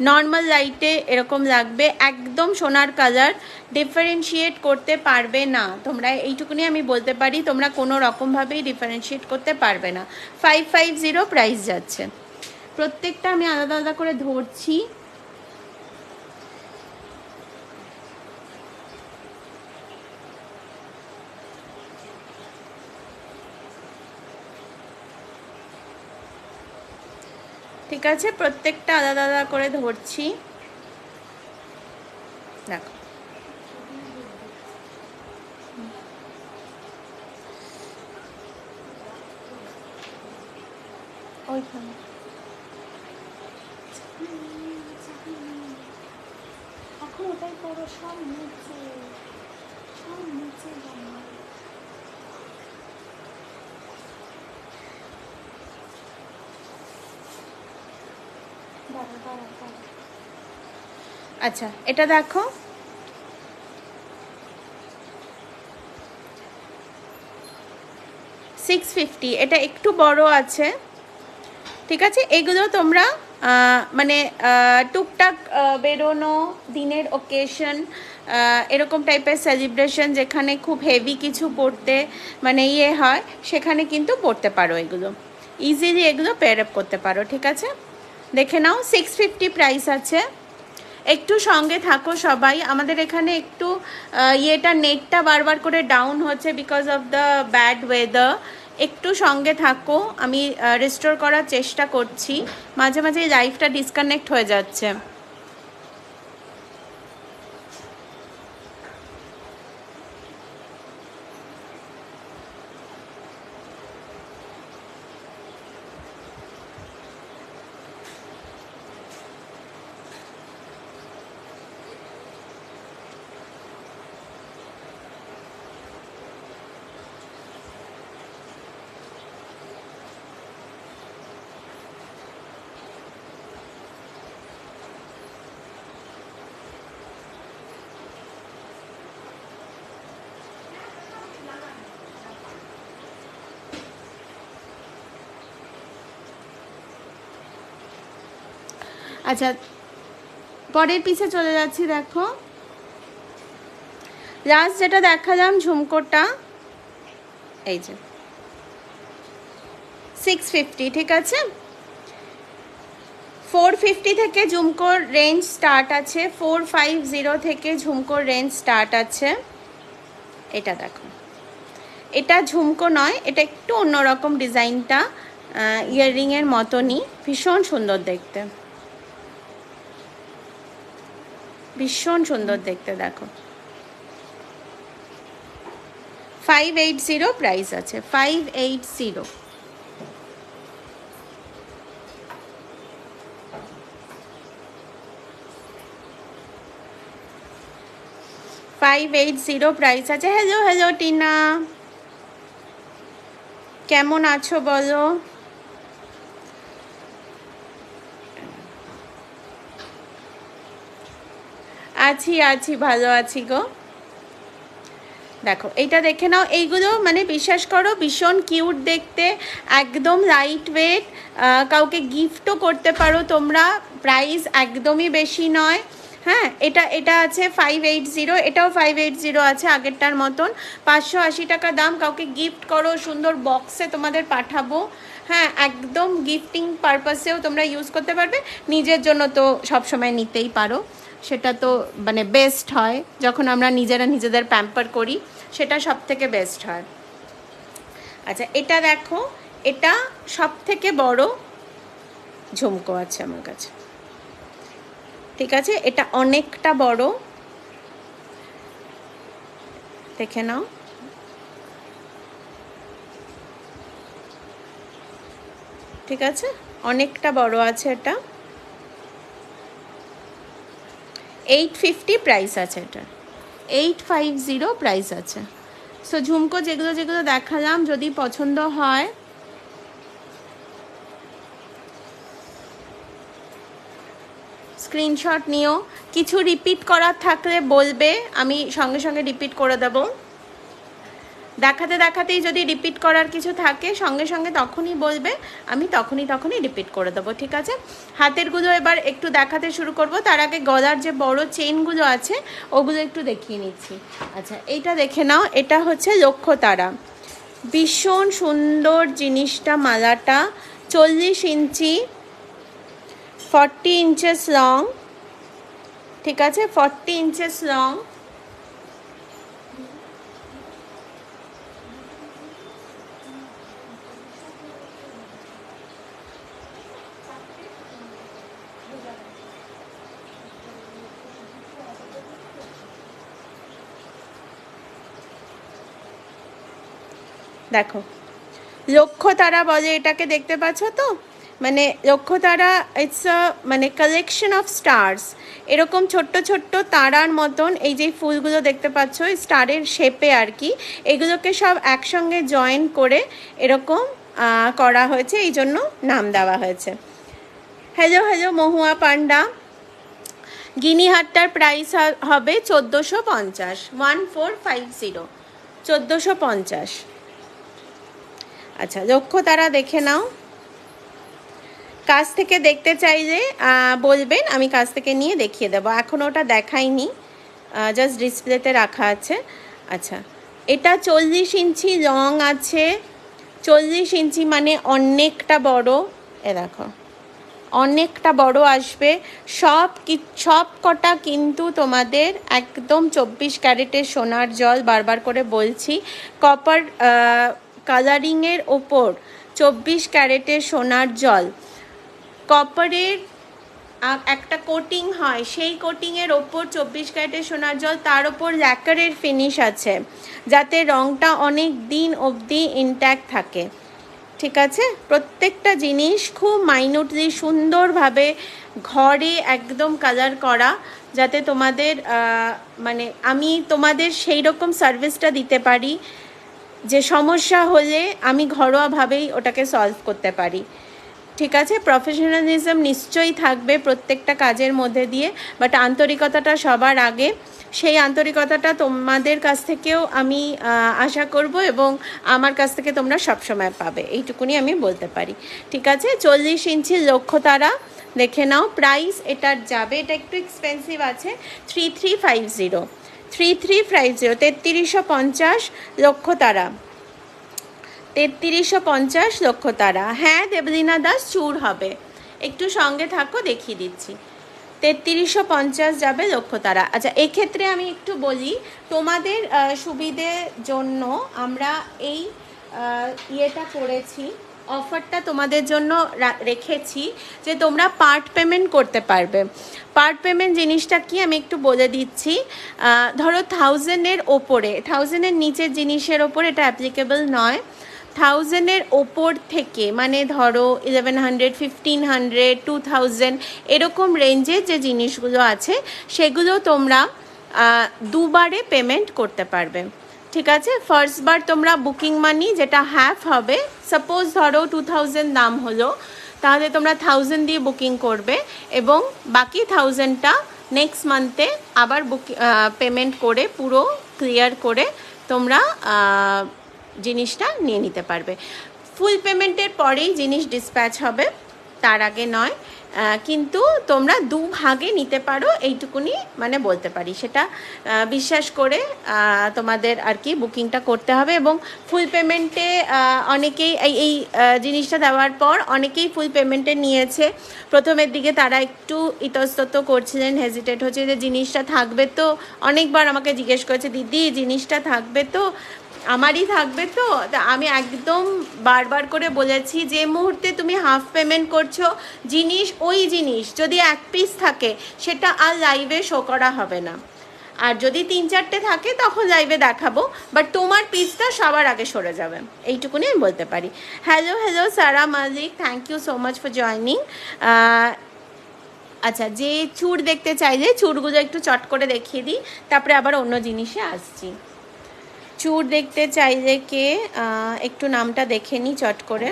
নর্মাল লাইটে এরকম লাগবে, একদম সোনার কালার, ডিফারেন্সিয়েট করতে পারবে না তোমরা, এইটুকুনি আমি বলতে পারি, তোমরা কোনো রকমভাবেই ডিফারেন্সিয়েট করতে পারবে না। 550 প্রাইস যাচ্ছে। প্রত্যেকটা আমি আলাদা আলাদা করে ধরছি। ঠিক আছে, প্রত্যেকটা আলাদা আলাদা করে ধরছি। দেখো ওইখানে এখন ওটাই করো, সব নিচে সব নিচে জমা। আচ্ছা এটা দেখো, 650, এটা একটু বড় আছে। ঠিক আছে, এগুলো তোমরা মানে টুকটাক বেরোনো, দিনের ওকেশন, এরকম টাইপের সেলিব্রেশন যেখানে খুব হেভি কিছু পড়তে মানে ইয়ে হয়, সেখানে কিন্তু পড়তে পারো এগুলো, ইজিলি এগুলো পেয়ার আপ করতে পারো। ঠিক আছে, দেখে নাও, 650 প্রাইস আছে। একটু সঙ্গে থাকো সবাই, আমাদের এখানে একটু ইয়েটা নেটটা বারবার করে ডাউন হচ্ছে because of the bad weather. একটু সঙ্গে থাকো, আমি রিস্টোর করার চেষ্টা করছি, মাঝে মাঝে লাইফটা ডিসকানেক্ট হয়ে যাচ্ছে। আচ্ছা পরের পিছে চলে যাচ্ছি। দেখো লাস্ট যেটা দেখালাম ঝুমকোটা, এই যে 650। ঠিক আছে, 450 থেকে ঝুমকোর রেঞ্জ স্টার্ট আছে, 450 থেকে ঝুমকোর রেঞ্জ স্টার্ট আছে। এটা দেখো, এটা ঝুমকো নয়, এটা একটু অন্যরকম ডিজাইনটা, ইয়াররিংয়ের মতনই, ভীষণ সুন্দর দেখতে, ভীষণ সুন্দর দেখতে। দেখো 580 প্রাইস আছে, 580। 580 প্রাইস আছে। হ্যালো হ্যালো টিনা, কেমন আছো বলো? আছি ভালো আছি গো। দেখো এইটা দেখে নাও, এইগুলো মানে বিশ্বাস করো ভীষণ কিউট দেখতে, একদম লাইট ওয়েট, কাউকে গিফটও করতে পারো তোমরা, প্রাইস একদমই বেশি নয়। হ্যাঁ, এটা আছে 580, এটাও 580 আছে আগেরটার মতন, 580 টাকা দাম। কাউকে গিফট করো, সুন্দর বক্সে তোমাদের পাঠাবো। হ্যাঁ, একদম গিফটিং পারপাসেও তোমরা ইউজ করতে পারবে, নিজের জন্য তো সবসময় নিতেই পারো, সেটা তো মানে বেস্ট হয়, যখন আমরা নিজেরা নিজেদের প্যাম্পার করি সেটা সব থেকে বেস্ট হয়। আচ্ছা এটা দেখো, এটা সব থেকে বড় ঝুমকো আছে আমার কাছে। ঠিক আছে, এটা অনেকটা বড়, দেখে নাও। ঠিক আছে, অনেকটা বড় আছে এটা। 850 প্রাইস আছে, এটা 850 প্রাইস আছে। সো ঝুমকো যেগুলো যেগুলো দেখালাম, যদি পছন্দ হয় স্ক্রিনশট নিও। কিছু রিপিট করার থাকলে বলবে, আমি সঙ্গে সঙ্গে রিপিট করে দেব। দেখাতে দেখাতেই যদি রিপিট করার কিছু থাকে সঙ্গে সঙ্গে তখনই বলবে, আমি তখনই রিপিট করে দেবো, ঠিক আছে? হাতেরগুলো এবার একটু দেখাতে শুরু করব, তার আগে গলার যে বড় চেনগুলো আছে ওগুলো একটু দেখিয়ে নিচ্ছি। আচ্ছা, এইটা দেখে নাও, এটা হচ্ছে লক্ষ্যতারা, ভীষণ সুন্দর জিনিসটা, মালাটা 40 ইঞ্চি, 40 ইঞ্চেস লং, ঠিক আছে, 40 ইঞ্চেস লং। দেখো, লক্ষ্যতারা বলে এটাকে, দেখতে পাচ্ছ তো? মানে লক্ষ্যতারা ইটস আ মানে কালেকশন অফ স্টার্স, এরকম ছোট্ট ছোট্ট তারার মতন এই যে ফুলগুলো দেখতে পাচ্ছ স্টারের শেপে আর কি, এগুলোকে সব একসঙ্গে জয়েন করে এরকম করা হয়েছে, এই জন্য নাম দেওয়া হয়েছে। হ্যালো হ্যালো মহুয়া পান্ডা, গিনিহাটটার প্রাইস হবে 1450, 1450, 1450। আচ্ছা, লক্ষ্যতারা দেখে নাও, কাছ থেকে দেখতে চাইলে বলবেন, আমি কাছ থেকে নিয়ে দেখিয়ে দেবো, এখন ওটা দেখাইনি, জাস্ট ডিসপ্লেতে রাখা আছে। আচ্ছা, এটা 40 ইঞ্চি লং আছে, 40 ইঞ্চি মানে অনেকটা বড়, এ দেখো অনেকটা বড় আসবে। সব কটা কিন্তু তোমাদের একদম 24 ক্যারেটের সোনার জল, বারবার করে বলছি, কপার কালারিংয়ের ওপর 24 ক্যারেটের সোনার জল, কপারের একটা কোটিং হয়, সেই কোটিংয়ের ওপর 24 ক্যারেটের সোনার জল, তার ওপর ল্যাকারের ফিনিশ আছে যাতে রঙটা অনেক দিন অবধি ইনট্যাক্ট থাকে, ঠিক আছে? প্রত্যেকটা জিনিস খুব মাইনুটলি সুন্দরভাবে ঘরে একদম কালার করা, যাতে তোমাদের মানে আমি তোমাদের সেই রকম সার্ভিসটা দিতে পারি যে সমস্যা হলে আমি ঘরোয়াভাবেই ওটাকে সলভ করতে পারি, ঠিক আছে? প্রফেশনালিজম নিশ্চয়ই থাকবে প্রত্যেকটা কাজের মধ্যে দিয়ে, বাট আন্তরিকতাটা সবার আগে, সেই আন্তরিকতাটা তোমাদের কাছ থেকেও আমি আশা করব এবং আমার কাছ থেকে তোমরা সবসময় পাবে, এইটুকুনি আমি বলতে পারি, ঠিক আছে? 40 ইঞ্চি লক্ষ্যতারা দেখে নাও, প্রাইস এটার যাবে, এটা একটু এক্সপেন্সিভ আছে, 3350, 3350, 3350 লক্ষ্যতারা, 3350 লক্ষ্যতারা। হ্যাঁ দেবলীনা দাস, চূর হবে, একটু সঙ্গে থাকো, দেখিয়ে দিচ্ছি। 3350 যাবে লক্ষ্যতারা। আচ্ছা, এক্ষেত্রে আমি একটু বলি, তোমাদের সুবিধের জন্য আমরা এই ইয়েটা করেছি, অফারটা তোমাদের জন্য রেখেছি যে তোমরা পার্ট পেমেন্ট করতে পারবে। পার্ট পেমেন্ট জিনিসটা কি আমি একটু বলে দিচ্ছি। ধরো 1000-এর ওপরে, 1000-এর নিচের জিনিসের ওপর এটা অ্যাপ্লিকেবল নয়, 1000-এর ওপর থেকে মানে ধরো 1100, 1500, 2000 এরকম রেঞ্জের যে জিনিসগুলো আছে সেগুলো তোমরা দুবারে পেমেন্ট করতে পারবে, ঠিক আছে? ফার্স্ট বার তোমরা বুকিং মানি যেটা হাফ হবে, সাপোজ ধরো 2000 দাম হলো, তাহলে তোমরা 1000 দিয়ে বুকিং করবে এবং বাকি 1000টা নেক্সট মান্থে আবার পেমেন্ট করে পুরো ক্লিয়ার করে তোমরা জিনিসটা নিয়ে নিতে পারবে। ফুল পেমেন্টের পরেই জিনিস ডিসপ্যাচ হবে, তার আগে নয়, কিন্তু তোমরা দুভাগে নিতে পারো, এইটুকুনি মানে বলতে পারি, সেটা বিশ্বাস করে তোমাদের আর কি বুকিংটা করতে হবে। এবং ফুল পেমেন্টে অনেকেই এই জিনিসটা দেওয়ার পর অনেকেই ফুল পেমেন্টে নিয়েছে, প্রথমের দিকে তারা একটু ইতস্তত করছিলেন, হেজিটেট হচ্ছে যে জিনিসটা থাকবে তো, অনেকবার আমাকে জিজ্ঞেস করেছে দিদি জিনিসটা থাকবে তো, আমারই থাকবে তো। আমি একদম বারবার করে বলেছি যে মুহূর্তে তুমি হাফ পেমেন্ট করছো, জিনিস ওই জিনিস যদি এক পিস থাকে সেটা আর লাইভে শো করা হবে না, আর যদি 3-4টে থাকে তখন লাইভে দেখাবো, বাট তোমার পিসটা সবার আগে সরে যাবে, এইটুকুনি আমি বলতে পারি। Hello hello Sara Malik, thank you so much for joining. আচ্ছা, যে চুড় দেখতে চাইলে চুড়গুলো একটু চট করে দেখিয়ে দিই, তারপরে আবার অন্য জিনিসে আসছি। চুড় দেখতে চাইলে কে একটু নামটা দেখে নি চট করে।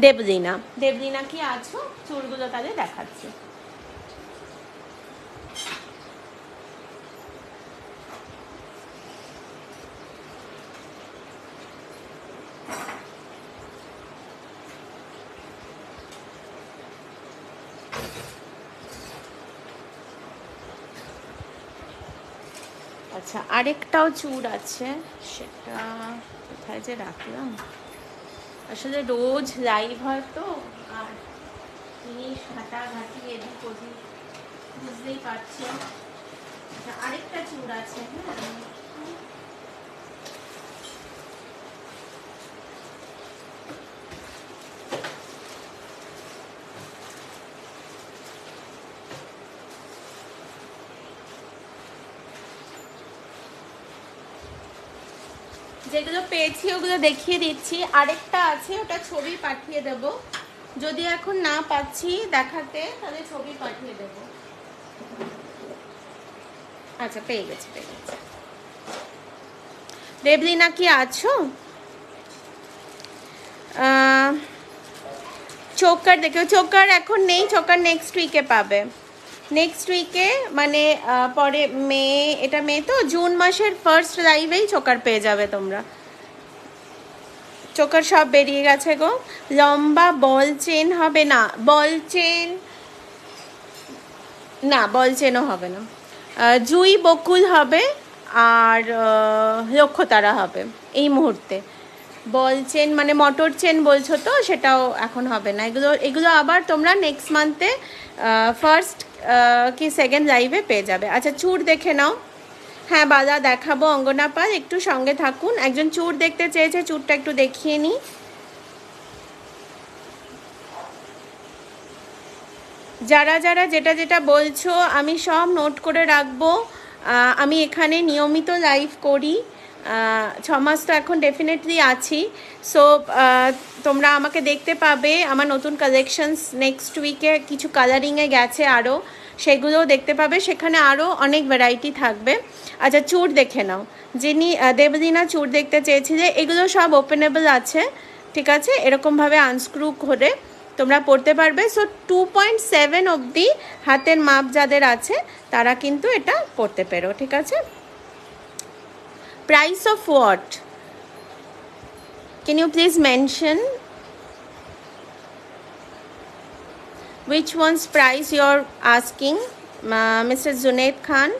দেবলীনা, দেবলীনা কি আছো? চুড়গুলো তাহলে দেখাচ্ছি। আচ্ছা, আরেকটাও চূড় আছে, সেটা কোথায় যে রাখলাম, আসলে রোজ লাইভ হয় তো, আর জিনিস ঘাটাঘাটি এদিক ওদিক বুঝতেই পারছি। আচ্ছা, আরেকটা চূড় আছে, হ্যাঁ, যেগুলো পেয়েছি ওগুলো দেখিয়ে দিচ্ছি। আরেকটা আছে, ওটা ছবি পাঠিয়ে দেব, যদি এখন না পাচ্ছি দেখাতে তাহলে ছবি পাঠিয়ে দেব। আচ্ছা, পেয়ে গেছি। দেবলিনা কি আছো? চোকার দেখো, চোকার এখন নেই, চোকার নেক্সট উইকে পাবে। নেক্সট উইকে মানে পরে মে, এটা মে তো, জুন মাসের ফার্স্ট লাইভেই চোকার পেয়ে যাবে তোমরা। চোকার সব বেরিয়ে গেছে গো। লম্বা বল চেন হবে না, বল চেনও হবে না। জুই বকুল হবে আর লক্ষ্যতারা হবে এই মুহূর্তে। বল চেন মানে মটর চেন বলছো তো, সেটাও এখন হবে না। এগুলো আবার তোমরা নেক্সট মান্থে ফার্স্ট কি সেকেন্ড লাইভে পেয়ে যাবে। আচ্ছা, চূড় দেখে নাও। হ্যাঁ বাদা দেখাবো, অঙ্গনা পাল একটু সঙ্গে থাকুন। একজন চূড় দেখতে চেয়েছে, চূড়টা একটু দেখিয়ে নিই। যারা যেটা বলছো আমি সব নোট করে রাখবো। আমি এখানে নিয়মিত লাইভ করি, 6 মাস তো এখন ডেফিনেটলি আছি। সো তোমরা আমাকে দেখতে পাবে। আমার নতুন কালেকশনস নেক্সট উইকে কিছু কালারিংয়ে গেছে আরও, সেগুলোও দেখতে পাবে, সেখানে আরও অনেক ভ্যারাইটি থাকবে। আচ্ছা, চূড় দেখে নাও। যিনি দেবলিনা চূড় দেখতে চেয়েছিলে, এগুলো সব ওপেনেবল আছে, ঠিক আছে, এরকমভাবে আনস্ক্রু করে তোমরা পড়তে পারবে। সো 2.7 অবধি হাতের মাপ যাদের আছে তারা কিন্তু এটা পড়তে পারো, ঠিক আছে। Price of what, can you please mention which one's price you're asking, Mr. Junaid Khan?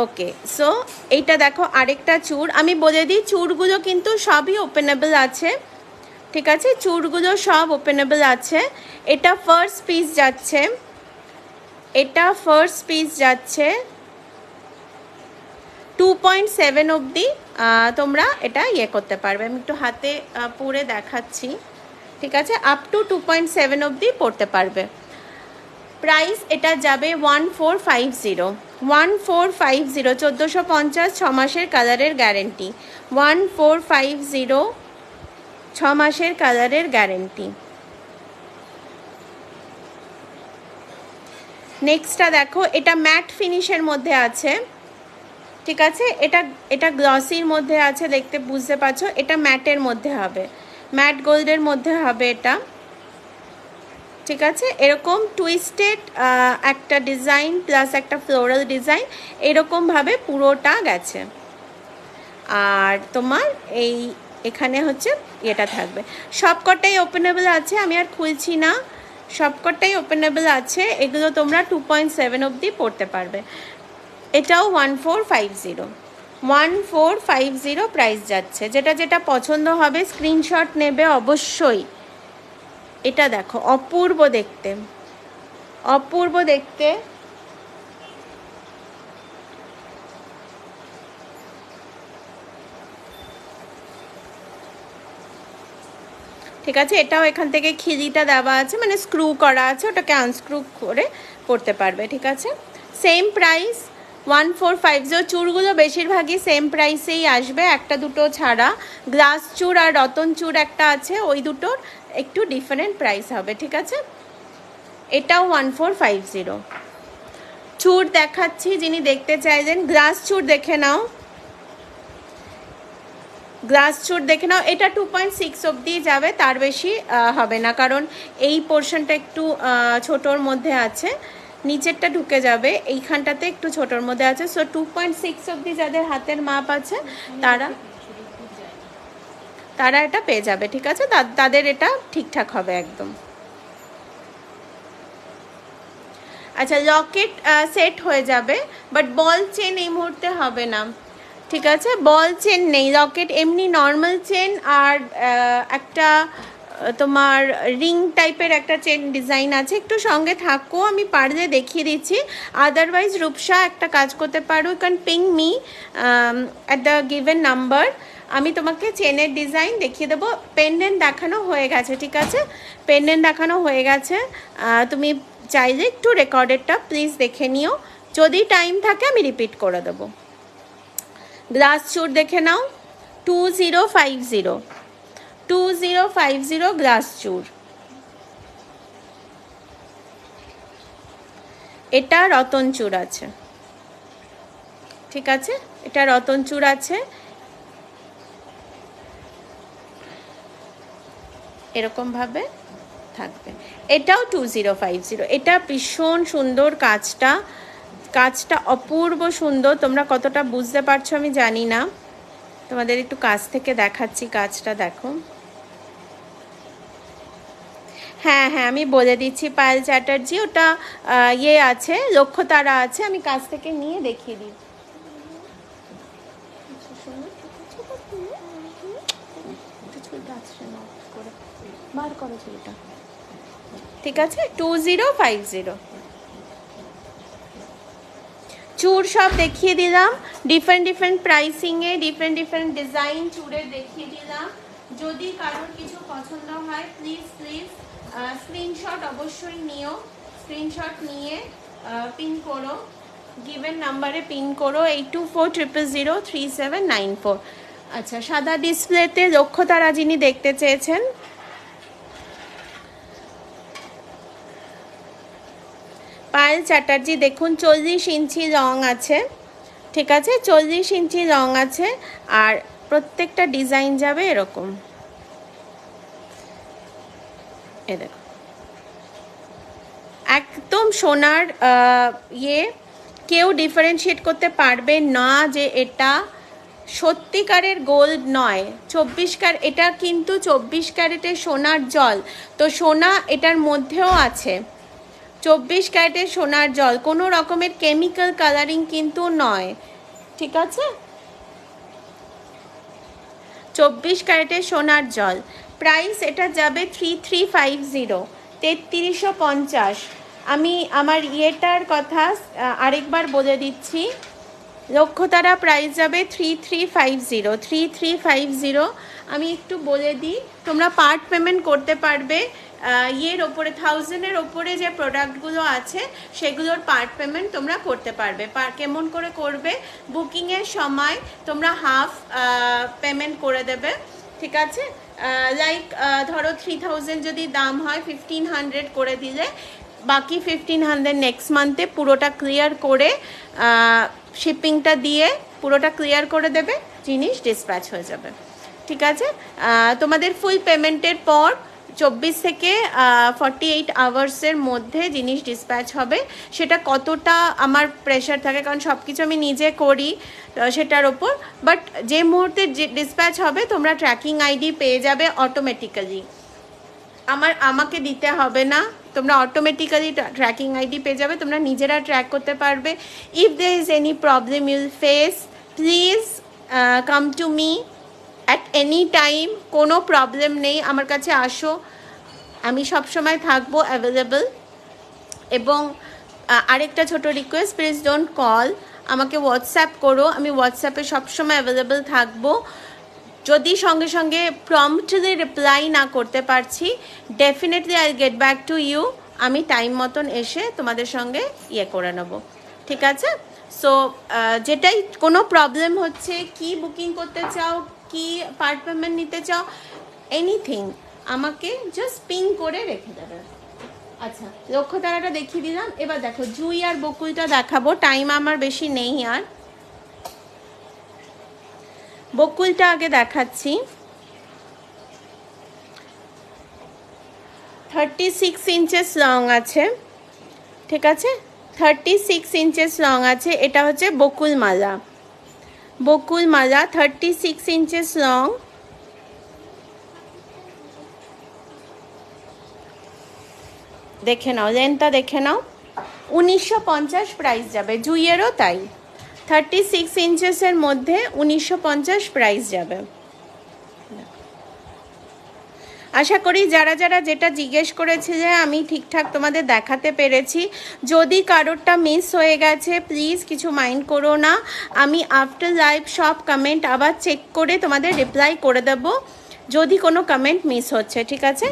Okay, so এইটা দেখো আরেকটা চূড়। আমি বলে দিই, চূড়গুলো কিন্তু সবই ওপেনেবল আছে, ঠিক আছে, চূড়গুলো সব ওপেনেবল আছে। এটা ফার্স্ট পিস যাচ্ছে 2.7 অবধি তোমরা এটা ইয়ে করতে পারবে। আমি একটু হাতে পরে দেখাচ্ছি, ঠিক আছে, আপ টু 2.7 অবধি পড়তে পারবে। প্রাইস এটা যাবে 1450, 1450, 1450, 6 মাসের কালারের গ্যারেন্টি, 1450, 6 মাসের কালারের গ্যারেন্টি। নেক্সটটা দেখো, এটা ম্যাট ফিনিশের মধ্যে আছে, ঠিক আছে, এটা গ্লসির মধ্যে আছে, দেখতে বুঝতে পারছো, এটা ম্যাটের মধ্যে হবে, ম্যাট গোল্ডের মধ্যে হবে এটা, ঠিক আছে। এরকম টুইস্টেড একটা ডিজাইন প্লাস একটা ফ্লোরাল ডিজাইন এরকমভাবে পুরোটা গেছে। আর তোমার এই এখানে হচ্ছে এটা থাকবে। সবকটাই ওপেনেবল আছে, আমি আর খুলছি না, সবকটাই ওপেনেবল আছে। এগুলো তোমরা 2.7 অবধি পড়তে পারবে। এটাও 1450 প্রাইস যাচ্ছে। যেটা পছন্দ হবে স্ক্রিনশট নেবে অবশ্যই। এটা দেখো, অপূর্ব দেখতে, ঠিক আছে। এটাও এখান থেকে খিলিটা দেওয়া আছে, মানে স্ক্রু করা আছে, ওটাকে আনস্ক্রু করে পড়তে পারবে, ঠিক আছে। Same price 1450। চূড়গুলো বেশিরভাগই সেম প্রাইসেই আসবে, একটা দুটো ছাড়া। গ্লাস চূড় আর রতন চূড় একটা আছে, ওই দুটোর একটু ডিফারেন্ট প্রাইস হবে, ঠিক আছে। এটাও 1450। চূড় দেখাচ্ছি, যিনি দেখতে চাইলেন গ্লাস চূড় দেখে নাও, এটা 2.6 অবধি যাবে, তার বেশি হবে না, কারণ এই পোর্শনটা একটু ছোটোর মধ্যে আছে, নিচেরটা ঢুকে যাবে, এইখানটাতে একটু ছোটোর মধ্যে আছে। সো 2.6 অবধি যাদের হাতের মাপ আছে তারা এটা পেয়ে যাবে, ঠিক আছে, তাদের এটা ঠিকঠাক হবে একদম। আচ্ছা লকেট সেট হয়ে যাবে, বাট বল চেন এই মুহূর্তে হবে না, ঠিক আছে? বল চেন নেই, লকেট এমনি নর্মাল চেন আর একটা তোমার রিং টাইপের একটা চেন ডিজাইন আছে। একটু সঙ্গে থাকো, আমি পারলে দেখিয়ে দিচ্ছি। আদারওয়াইজ রূপসা একটা কাজ করতে পারো, you can ping me at the given number, আমি তোমাকে চেনের ডিজাইন দেখিয়ে দেবো। পেন্ডেন্ট দেখানো হয়ে গেছে, ঠিক আছে? পেন্ডেন্ট দেখানো হয়ে গেছে, তুমি চাইলে একটু রেকর্ডেডটা প্লিজ দেখে নিও, যদি টাইম থাকে আমি রিপিট করে দেবো। গ্লাস চুর দেখে নাও, 2050 2050 গ্লাস চুর। এটা রতন চূড় আছে, ঠিক আছে? এটা রতন চূড় আছে, এরকম ভাবে থাকবে। এটাও 2050, এটা ভীষণ সুন্দর কাজটা, কাজটা অপূর্ব সুন্দর। তোমরা কতটা বুঝতে পারছো আমি জানি না, তোমাদের একটু কাছ থেকে দেখাচ্ছি কাজটা, দেখো। হ্যাঁ হ্যাঁ আমি বলে দিচ্ছি পায়েল চ্যাটার্জি, ওটা ইয়ে আছে, লক্ষ্যতারা আছে, আমি কাছ থেকে নিয়ে দেখিয়ে দিই। বার করো ছবিটা, ঠিক আছে? 2050 চুর সব দেখিয়ে দিলাম, ডিফারেন্ট ডিফারেন্ট প্রাইসিংয়ে, ডিফারেন্ট ডিফারেন্ট ডিজাইন চুড়ে দেখিয়ে দিলাম। যদি কারোর কিছু পছন্দ হয় প্লিজ প্লিজ স্ক্রিনশট অবশ্যই নিও, স্ক্রিনশট নিয়ে পিন করো, গিভেন নাম্বারে পিন করো 8240003794। আচ্ছা, সাদা ডিসপ্লেতে লক্ষ্যতারা যিনি দেখতে চেয়েছেন, পায়েল চ্যাটার্জি দেখুন 40 ইঞ্চি রং আছে, ঠিক আছে? 40 ইঞ্চি রং আছে, আর প্রত্যেকটা ডিজাইন যাবে এরকম, এ দেখো একদম সোনার ইয়ে, কেউ ডিফারেন্সিয়েট করতে পারবে না যে এটা সত্যিকারের গোল্ড নয়। 24 ক্যারেট, এটা কিন্তু 24 ক্যারেটের সোনার জল, তো সোনা এটার মধ্যেও আছে, 24 ক্যারেটের সোনার জল, কোনো রকমের কেমিক্যাল কালারিং কিন্তু নয়, ঠিক আছে? 24 ক্যারেটের সোনার জল। প্রাইস এটা যাবে 3350, 3350। আমি আমার ইয়েটার কথা আরেকবার বলে দিচ্ছি, লক্ষ্যতারা প্রাইস যাবে 3350, 3350। আমি একটু বলে দিই, তোমরা পার্ট পেমেন্ট করতে পারবে, ইয়ের ওপরে 1000-এর ওপরে যে প্রোডাক্টগুলো আছে সেগুলোর পার্ট পেমেন্ট তোমরা করতে পারবে। কেমন করে করবে? বুকিংয়ের সময় তোমরা হাফ পেমেন্ট করে দেবে, ঠিক আছে? লাইক ধরো 3000 যদি দাম হয়, 1500 করে দিলে বাকি 1500 নেক্সট মান্থে পুরোটা ক্লিয়ার করে, শিপিংটা দিয়ে পুরোটা ক্লিয়ার করে দেবে, জিনিস ডিসপ্যাচ হয়ে যাবে, ঠিক আছে? তোমাদের ফুল পেমেন্টের পর 24 থেকে 48 আওয়ার্সের মধ্যে জিনিস ডিসপ্যাচ হবে। সেটা কতটা আমার প্রেশার থাকে, কারণ সব কিছু আমি নিজে করি সেটার ওপর, বাট যে মুহূর্তে ডিসপ্যাচ হবে তোমরা ট্র্যাকিং আইডি পেয়ে যাবে অটোমেটিক্যালি, আমাকে দিতে হবে না, তোমরা অটোমেটিক্যালি ট্র্যাকিং আইডি পেয়ে যাবে, তোমরা নিজেরা ট্র্যাক করতে পারবে। If there is any problem you'll face, please come to me at any time, কোনো প্রবলেম নেই, আমার কাছে আসো, আমি সবসময় থাকবো অ্যাভেলেবল। এবং আরেকটা ছোট রিকোয়েস্ট, প্লিজ ডোন্ট কল, আমাকে হোয়াটসঅ্যাপ করো, আমি হোয়াটসঅ্যাপে সবসময় অ্যাভেলেবল থাকবো। যদি সঙ্গে সঙ্গে প্রম্পটলি রিপ্লাই না করতে পারছি, definitely I get back to you, আমি টাইম মতন এসে তোমাদের সঙ্গে ইয়ে করে নেবো, ঠিক আছে? সো যেটাই কোনো প্রবলেম হচ্ছে, কি বুকিং করতে চাও, কি পার্ট পেমেন্ট নিতে চাও, এনিথিং আমাকে জাস্ট পিং করে রেখে দেবে। আচ্ছা, লক্ষ্যতারাটা দেখিয়ে দিলাম, এবার দেখো জুই আর বকুলটা দেখাবো, টাইম আমার বেশি নেই আর। বকুলটা আগে দেখাচ্ছি, 36 ইঞ্চেস লং আছে, ঠিক আছে? 36 ইঞ্চেস লং আছে, এটা হচ্ছে বকুল মালা, বকুল মালা 36 ইঞ্চেস লং। দেখে নাও লেন্থটা, দেখে নাও, 1950 প্রাইস যাবে। জুইয়েরও তাই, 36 ইঞ্চেসের মধ্যে 1950 প্রাইস যাবে। আশা করি যারা যারা যেটা জিজ্ঞেস করেছিলে আমি ঠিকঠাক তোমাদের দেখাতে পেরেছি। যদি কারোরটা মিস হয়ে গেছে প্লিজ কিছু মাইন্ড করো না, আমি আফটার লাইভ সব কমেন্ট আবার চেক করে তোমাদের রিপ্লাই করে দেব যদি কোনো কমেন্ট মিস হচ্ছে, ঠিক আছে?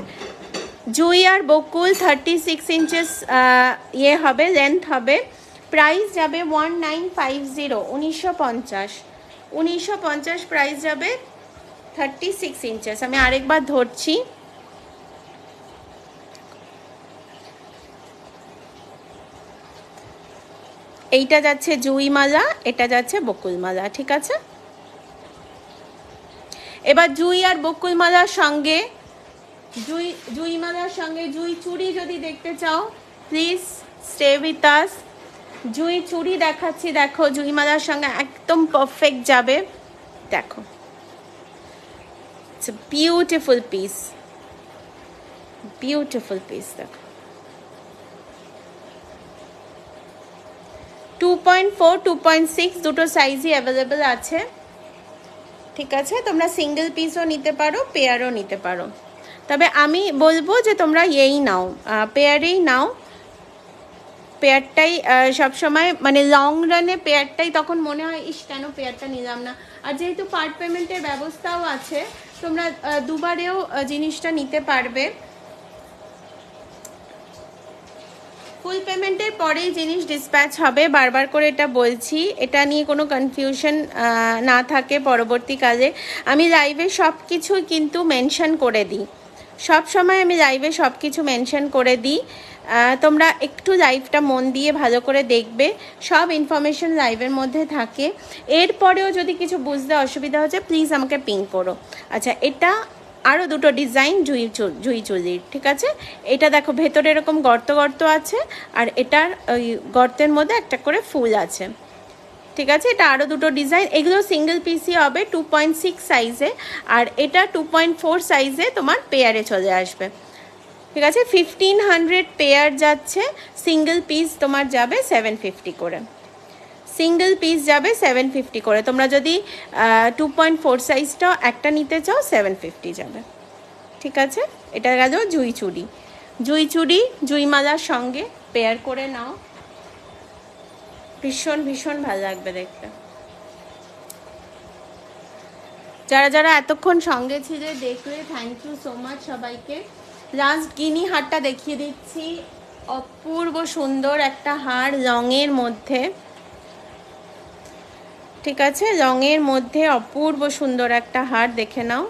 জুই আর বকুল 36 ইঞ্চেস ইয়ে হবে, লেন্থ হবে। প্রাইস যাবে 1950, 1950, 1950 প্রাইস যাবে 36 ইঞ্চেস। আমি আরেকবার ধরছি, এইটা যাচ্ছে জুই মালা, এটা যাচ্ছে বকুল মালা, ঠিক আছে? এবার জুই আর বকুল মালার সঙ্গে জুই মালার সঙ্গে জুই চুড়ি যদি দেখতে চাও প্লিজ স্টে উইথ আস। জুই চুড়ি দেখাচ্ছি, দেখো জুই মালার সঙ্গে একদম পারফেক্ট যাবে। দেখো it's a beautiful piece, beautiful piece। দেখো 2.4, 2.6 দুটো সাইজই অ্যাভেলেবেল আছে, ঠিক আছে? তোমরা সিঙ্গেল পিসও নিতে পারো, পেয়ারও নিতে পারো, তবে আমি বলবো যে তোমরা এই নাও, পেয়ারেই নাও। পেয়ারটাই সবসময় মানে লং রানে পেয়ারটাই তখন মনে হয় ইস কেন পেয়ারটা নিলাম না। আর যেহেতু পার্ট পেমেন্টের ব্যবস্থাও আছে, তোমরা দুবারেও জিনিসটা নিতে পারবে। ফুল পেমেন্টের পরেই জিনিস ডিসপ্যাচ হবে, বারবার করে এটা বলছি, এটা নিয়ে কোনো কনফিউশন না থাকে পরবর্তীকালে। আমি লাইভে সব কিছু কিন্তু মেনশন করে দিই, সব সময় আমি লাইভে সব কিছু মেনশন করে দিই। তোমরা একটু লাইভটা মন দিয়ে ভালো করে দেখবে, সব ইনফরমেশন লাইভের মধ্যে থাকে। এরপরেও যদি কিছু বুঝতে অসুবিধা হচ্ছে প্লিজ আমাকে পিং করো। আচ্ছা, এটা আরও দুটো ডিজাইন জুই চুলির, ঠিক আছে? এটা দেখো ভেতরে এরকম গর্ত গর্ত আছে, আর এটার ওই গর্তের মধ্যে একটা করে ফুল আছে, ঠিক আছে? এটা আরও দুটো ডিজাইন, এগুলো সিঙ্গেল পিসই হবে 2.6 সাইজে, আর এটা 2.4 সাইজে তোমার পেয়ারে চলে আসবে, ঠিক আছে? 1500 পেয়ার যাচ্ছে, সিঙ্গেল পিস তোমার যাবে 750 করে, সিঙ্গেল পিস যাবে 750 করে। তোমরা যদি 2.4 সাইজটা একটা নিতে চাও 750 যাবে, ঠিক আছে? এটা গেল জুই চুড়ি। জুই চুড়ি জুই মালার সঙ্গে পেয়ার করে নাও, ভীষণ ভীষণ ভালো লাগবে দেখতে। যারা যারা এতক্ষণ সঙ্গে ছিলে দেখলে থ্যাংক ইউ সো মাচ সবাইকে। লাস্ট গিনি হারটা দেখিয়ে দিচ্ছি, অপূর্ব সুন্দর একটা হার রঙের মধ্যে, ঠিক আছে? রঙের মধ্যে অপূর্ব সুন্দর একটা হার, দেখে নাও।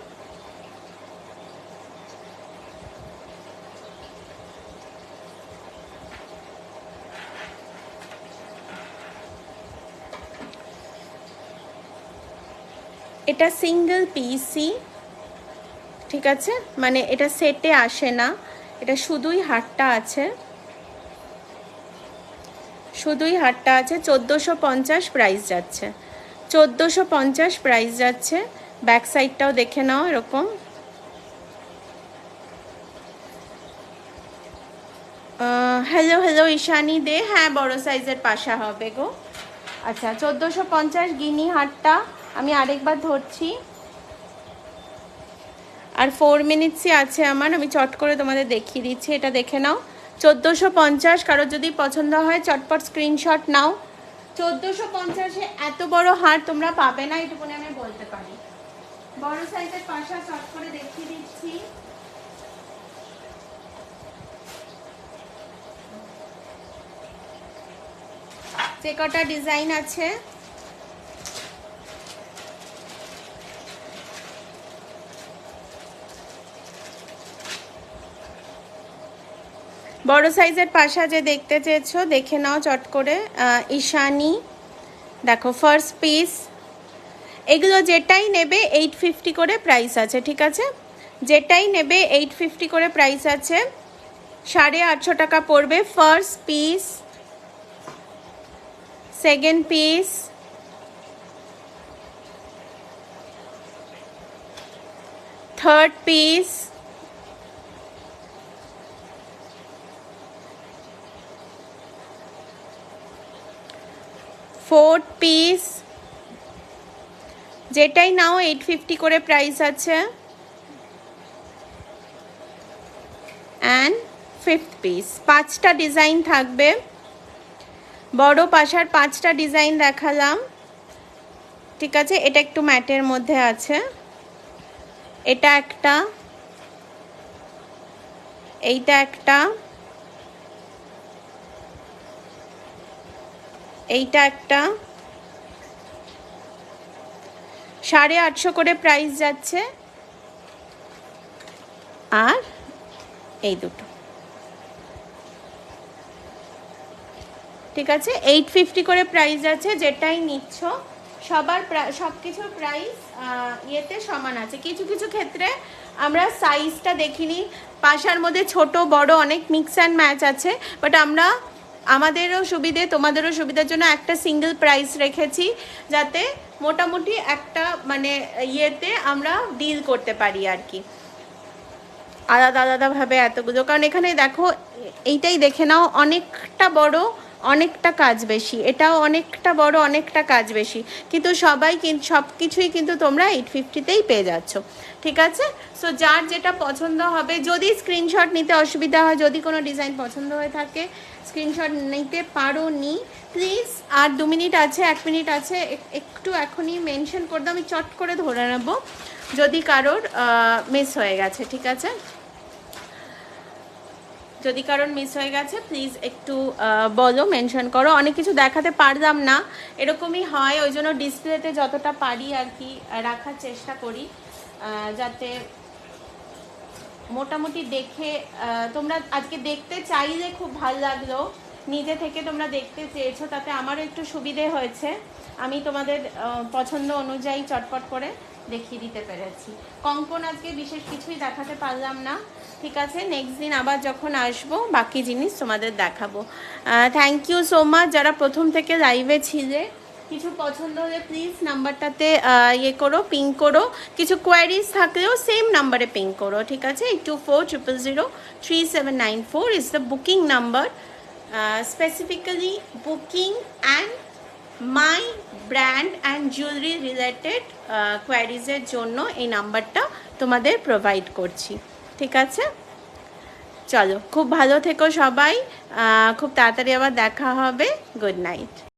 এটা সিঙ্গেল পিসই, ঠিক আছে? মানে এটা সেটে আসে না, এটা শুধুই হারটা আছে, শুধুই হারটা আছে। 1450 প্রাইস যাচ্ছে, 1450 প্রাইস যাচ্ছে। ব্যাক সাইডটাও দেখে নাও এরকম। হ্যালো হ্যালো ঈশানি দে, হ্যাঁ বড় সাইজের পাশা হবে গো। আচ্ছা 1450 গিনি হারটা আমি আরেকবার ধরছি, আর 4 মিনিটসই আছে আমার, আমি চট করে তোমাদের দেখিয়ে দিচ্ছি, এটা দেখে নাও। 1450, কারোর যদি পছন্দ হয় চটপট স্ক্রিনশট নাও। 1450-এ এত বড় হার তোমরা পাবে না, এটুকুনি আমি বলতে পারি। বড় সাইজের পাশা চট করে দেখিয়ে দিচ্ছি। যে কটা ডিজাইন আছে বড় সাইজের পাশা যে দেখতে চেয়েছো দেখে নাও চট করে। ঈশানী দেখো ফার্স্ট পিস, এগুলো যেটাই নেবে 850 করে প্রাইস আছে, ঠিক আছে? যেটাই নেবে 850 করে প্রাইস আছে, 850 টাকা পড়বে। First piece, second piece, third piece, 4 piece, যেটাই নাও 850 করে প্রাইস আছে। অ্যান্ড 5th পিস, 5টা ডিজাইন থাকবে। বড় পাশার 5টা ডিজাইন দেখালাম, ঠিক আছে। এটা একটু ম্যাটের মধ্যে আছে, এটা একটা, এইটা একটা, এইটা একটা। 850 করে প্রাইস যাচ্ছে। আর এই দুটো, ঠিক আছে। 850 করে প্রাইস আছে। যেটাই নিচ্ছ সবার সব কিছুর প্রাইস ইয়েতে সমান আছে। কিছু কিছু ক্ষেত্রে আমরা সাইজটা দেখিনি, পাশার মধ্যে ছোট বড় অনেক মিক্স অ্যান্ড ম্যাচ আছে, বাট আমরা আমাদেরও সুবিধে তোমাদেরও সুবিধার জন্য একটা সিঙ্গেল প্রাইস রেখেছি, যাতে মোটামুটি একটা মানে ইয়েতে আমরা ডিল করতে পারি আর কি, আলাদা আলাদাভাবে এতগুলো। কারণ এখানে দেখো, এইটাই দেখে নাও, অনেকটা বড় অনেকটা কাজ বেশি, এটাও অনেকটা বড় অনেকটা কাজ বেশি, কিন্তু সবাই কিন্তু সব কিছুই কিন্তু তোমরা 850তেই পেয়ে যাচ্ছ, ঠিক আছে। সো যার যেটা পছন্দ হবে, যদি স্ক্রিনশট নিতে অসুবিধা হয়, যদি কোনো ডিজাইন পছন্দ হয়ে থাকে স্ক্রিনশট নিতে পারো নি প্লিজ। আর 2 মিনিট আছে, 1 মিনিট আছে, একটু এখনই মেনশন করে দাও, আমি চট করে ধরে নেবো যদি কারোর মিস হয়ে গেছে, ঠিক আছে। যদি কারোর মিস হয়ে গেছে প্লিজ একটু বলো, মেনশন করো। অনেক কিছু দেখাতে পারলাম না, এরকমই হয়, ওই জন্য ডিসপ্লেতে যতটা পারি আর কি রাখার চেষ্টা করি, যাতে মোটামুটি দেখে তোমরা আজকে দেখতে চাইলে খুব ভালো লাগলো, নিজে থেকে তোমরা দেখতে চেয়েছো, তাতে আমারও একটু সুবিধে হয়েছে, আমি তোমাদের পছন্দ অনুযায়ী চটপট করে দেখিয়ে দিতে পেরেছি। কঙ্কন আজকে বিশেষ কিছুই দেখাতে পারলাম না, ঠিক আছে। নেক্সট দিন আবার যখন আসবো বাকি জিনিস তোমাদের দেখাবো। থ্যাংক ইউ সো মাচ যারা প্রথম থেকে লাইভে ছিলে। কিছু পছন্দ হলে প্লিজ নাম্বারটাতে ইয়ে করো, পিং করো। কিছু কোয়ারিজ থাকলেও সেম নাম্বারে পিং করো, ঠিক আছে। 82400379 is the booking number, specifically booking and my brand and jewellery related কোয়ারিজের জন্য এই নাম্বারটা তোমাদের প্রোভাইড করছি, ঠিক আছে। চলো, খুব ভালো থেকো সবাই, খুব তাড়াতাড়ি আবার দেখা হবে। Good night.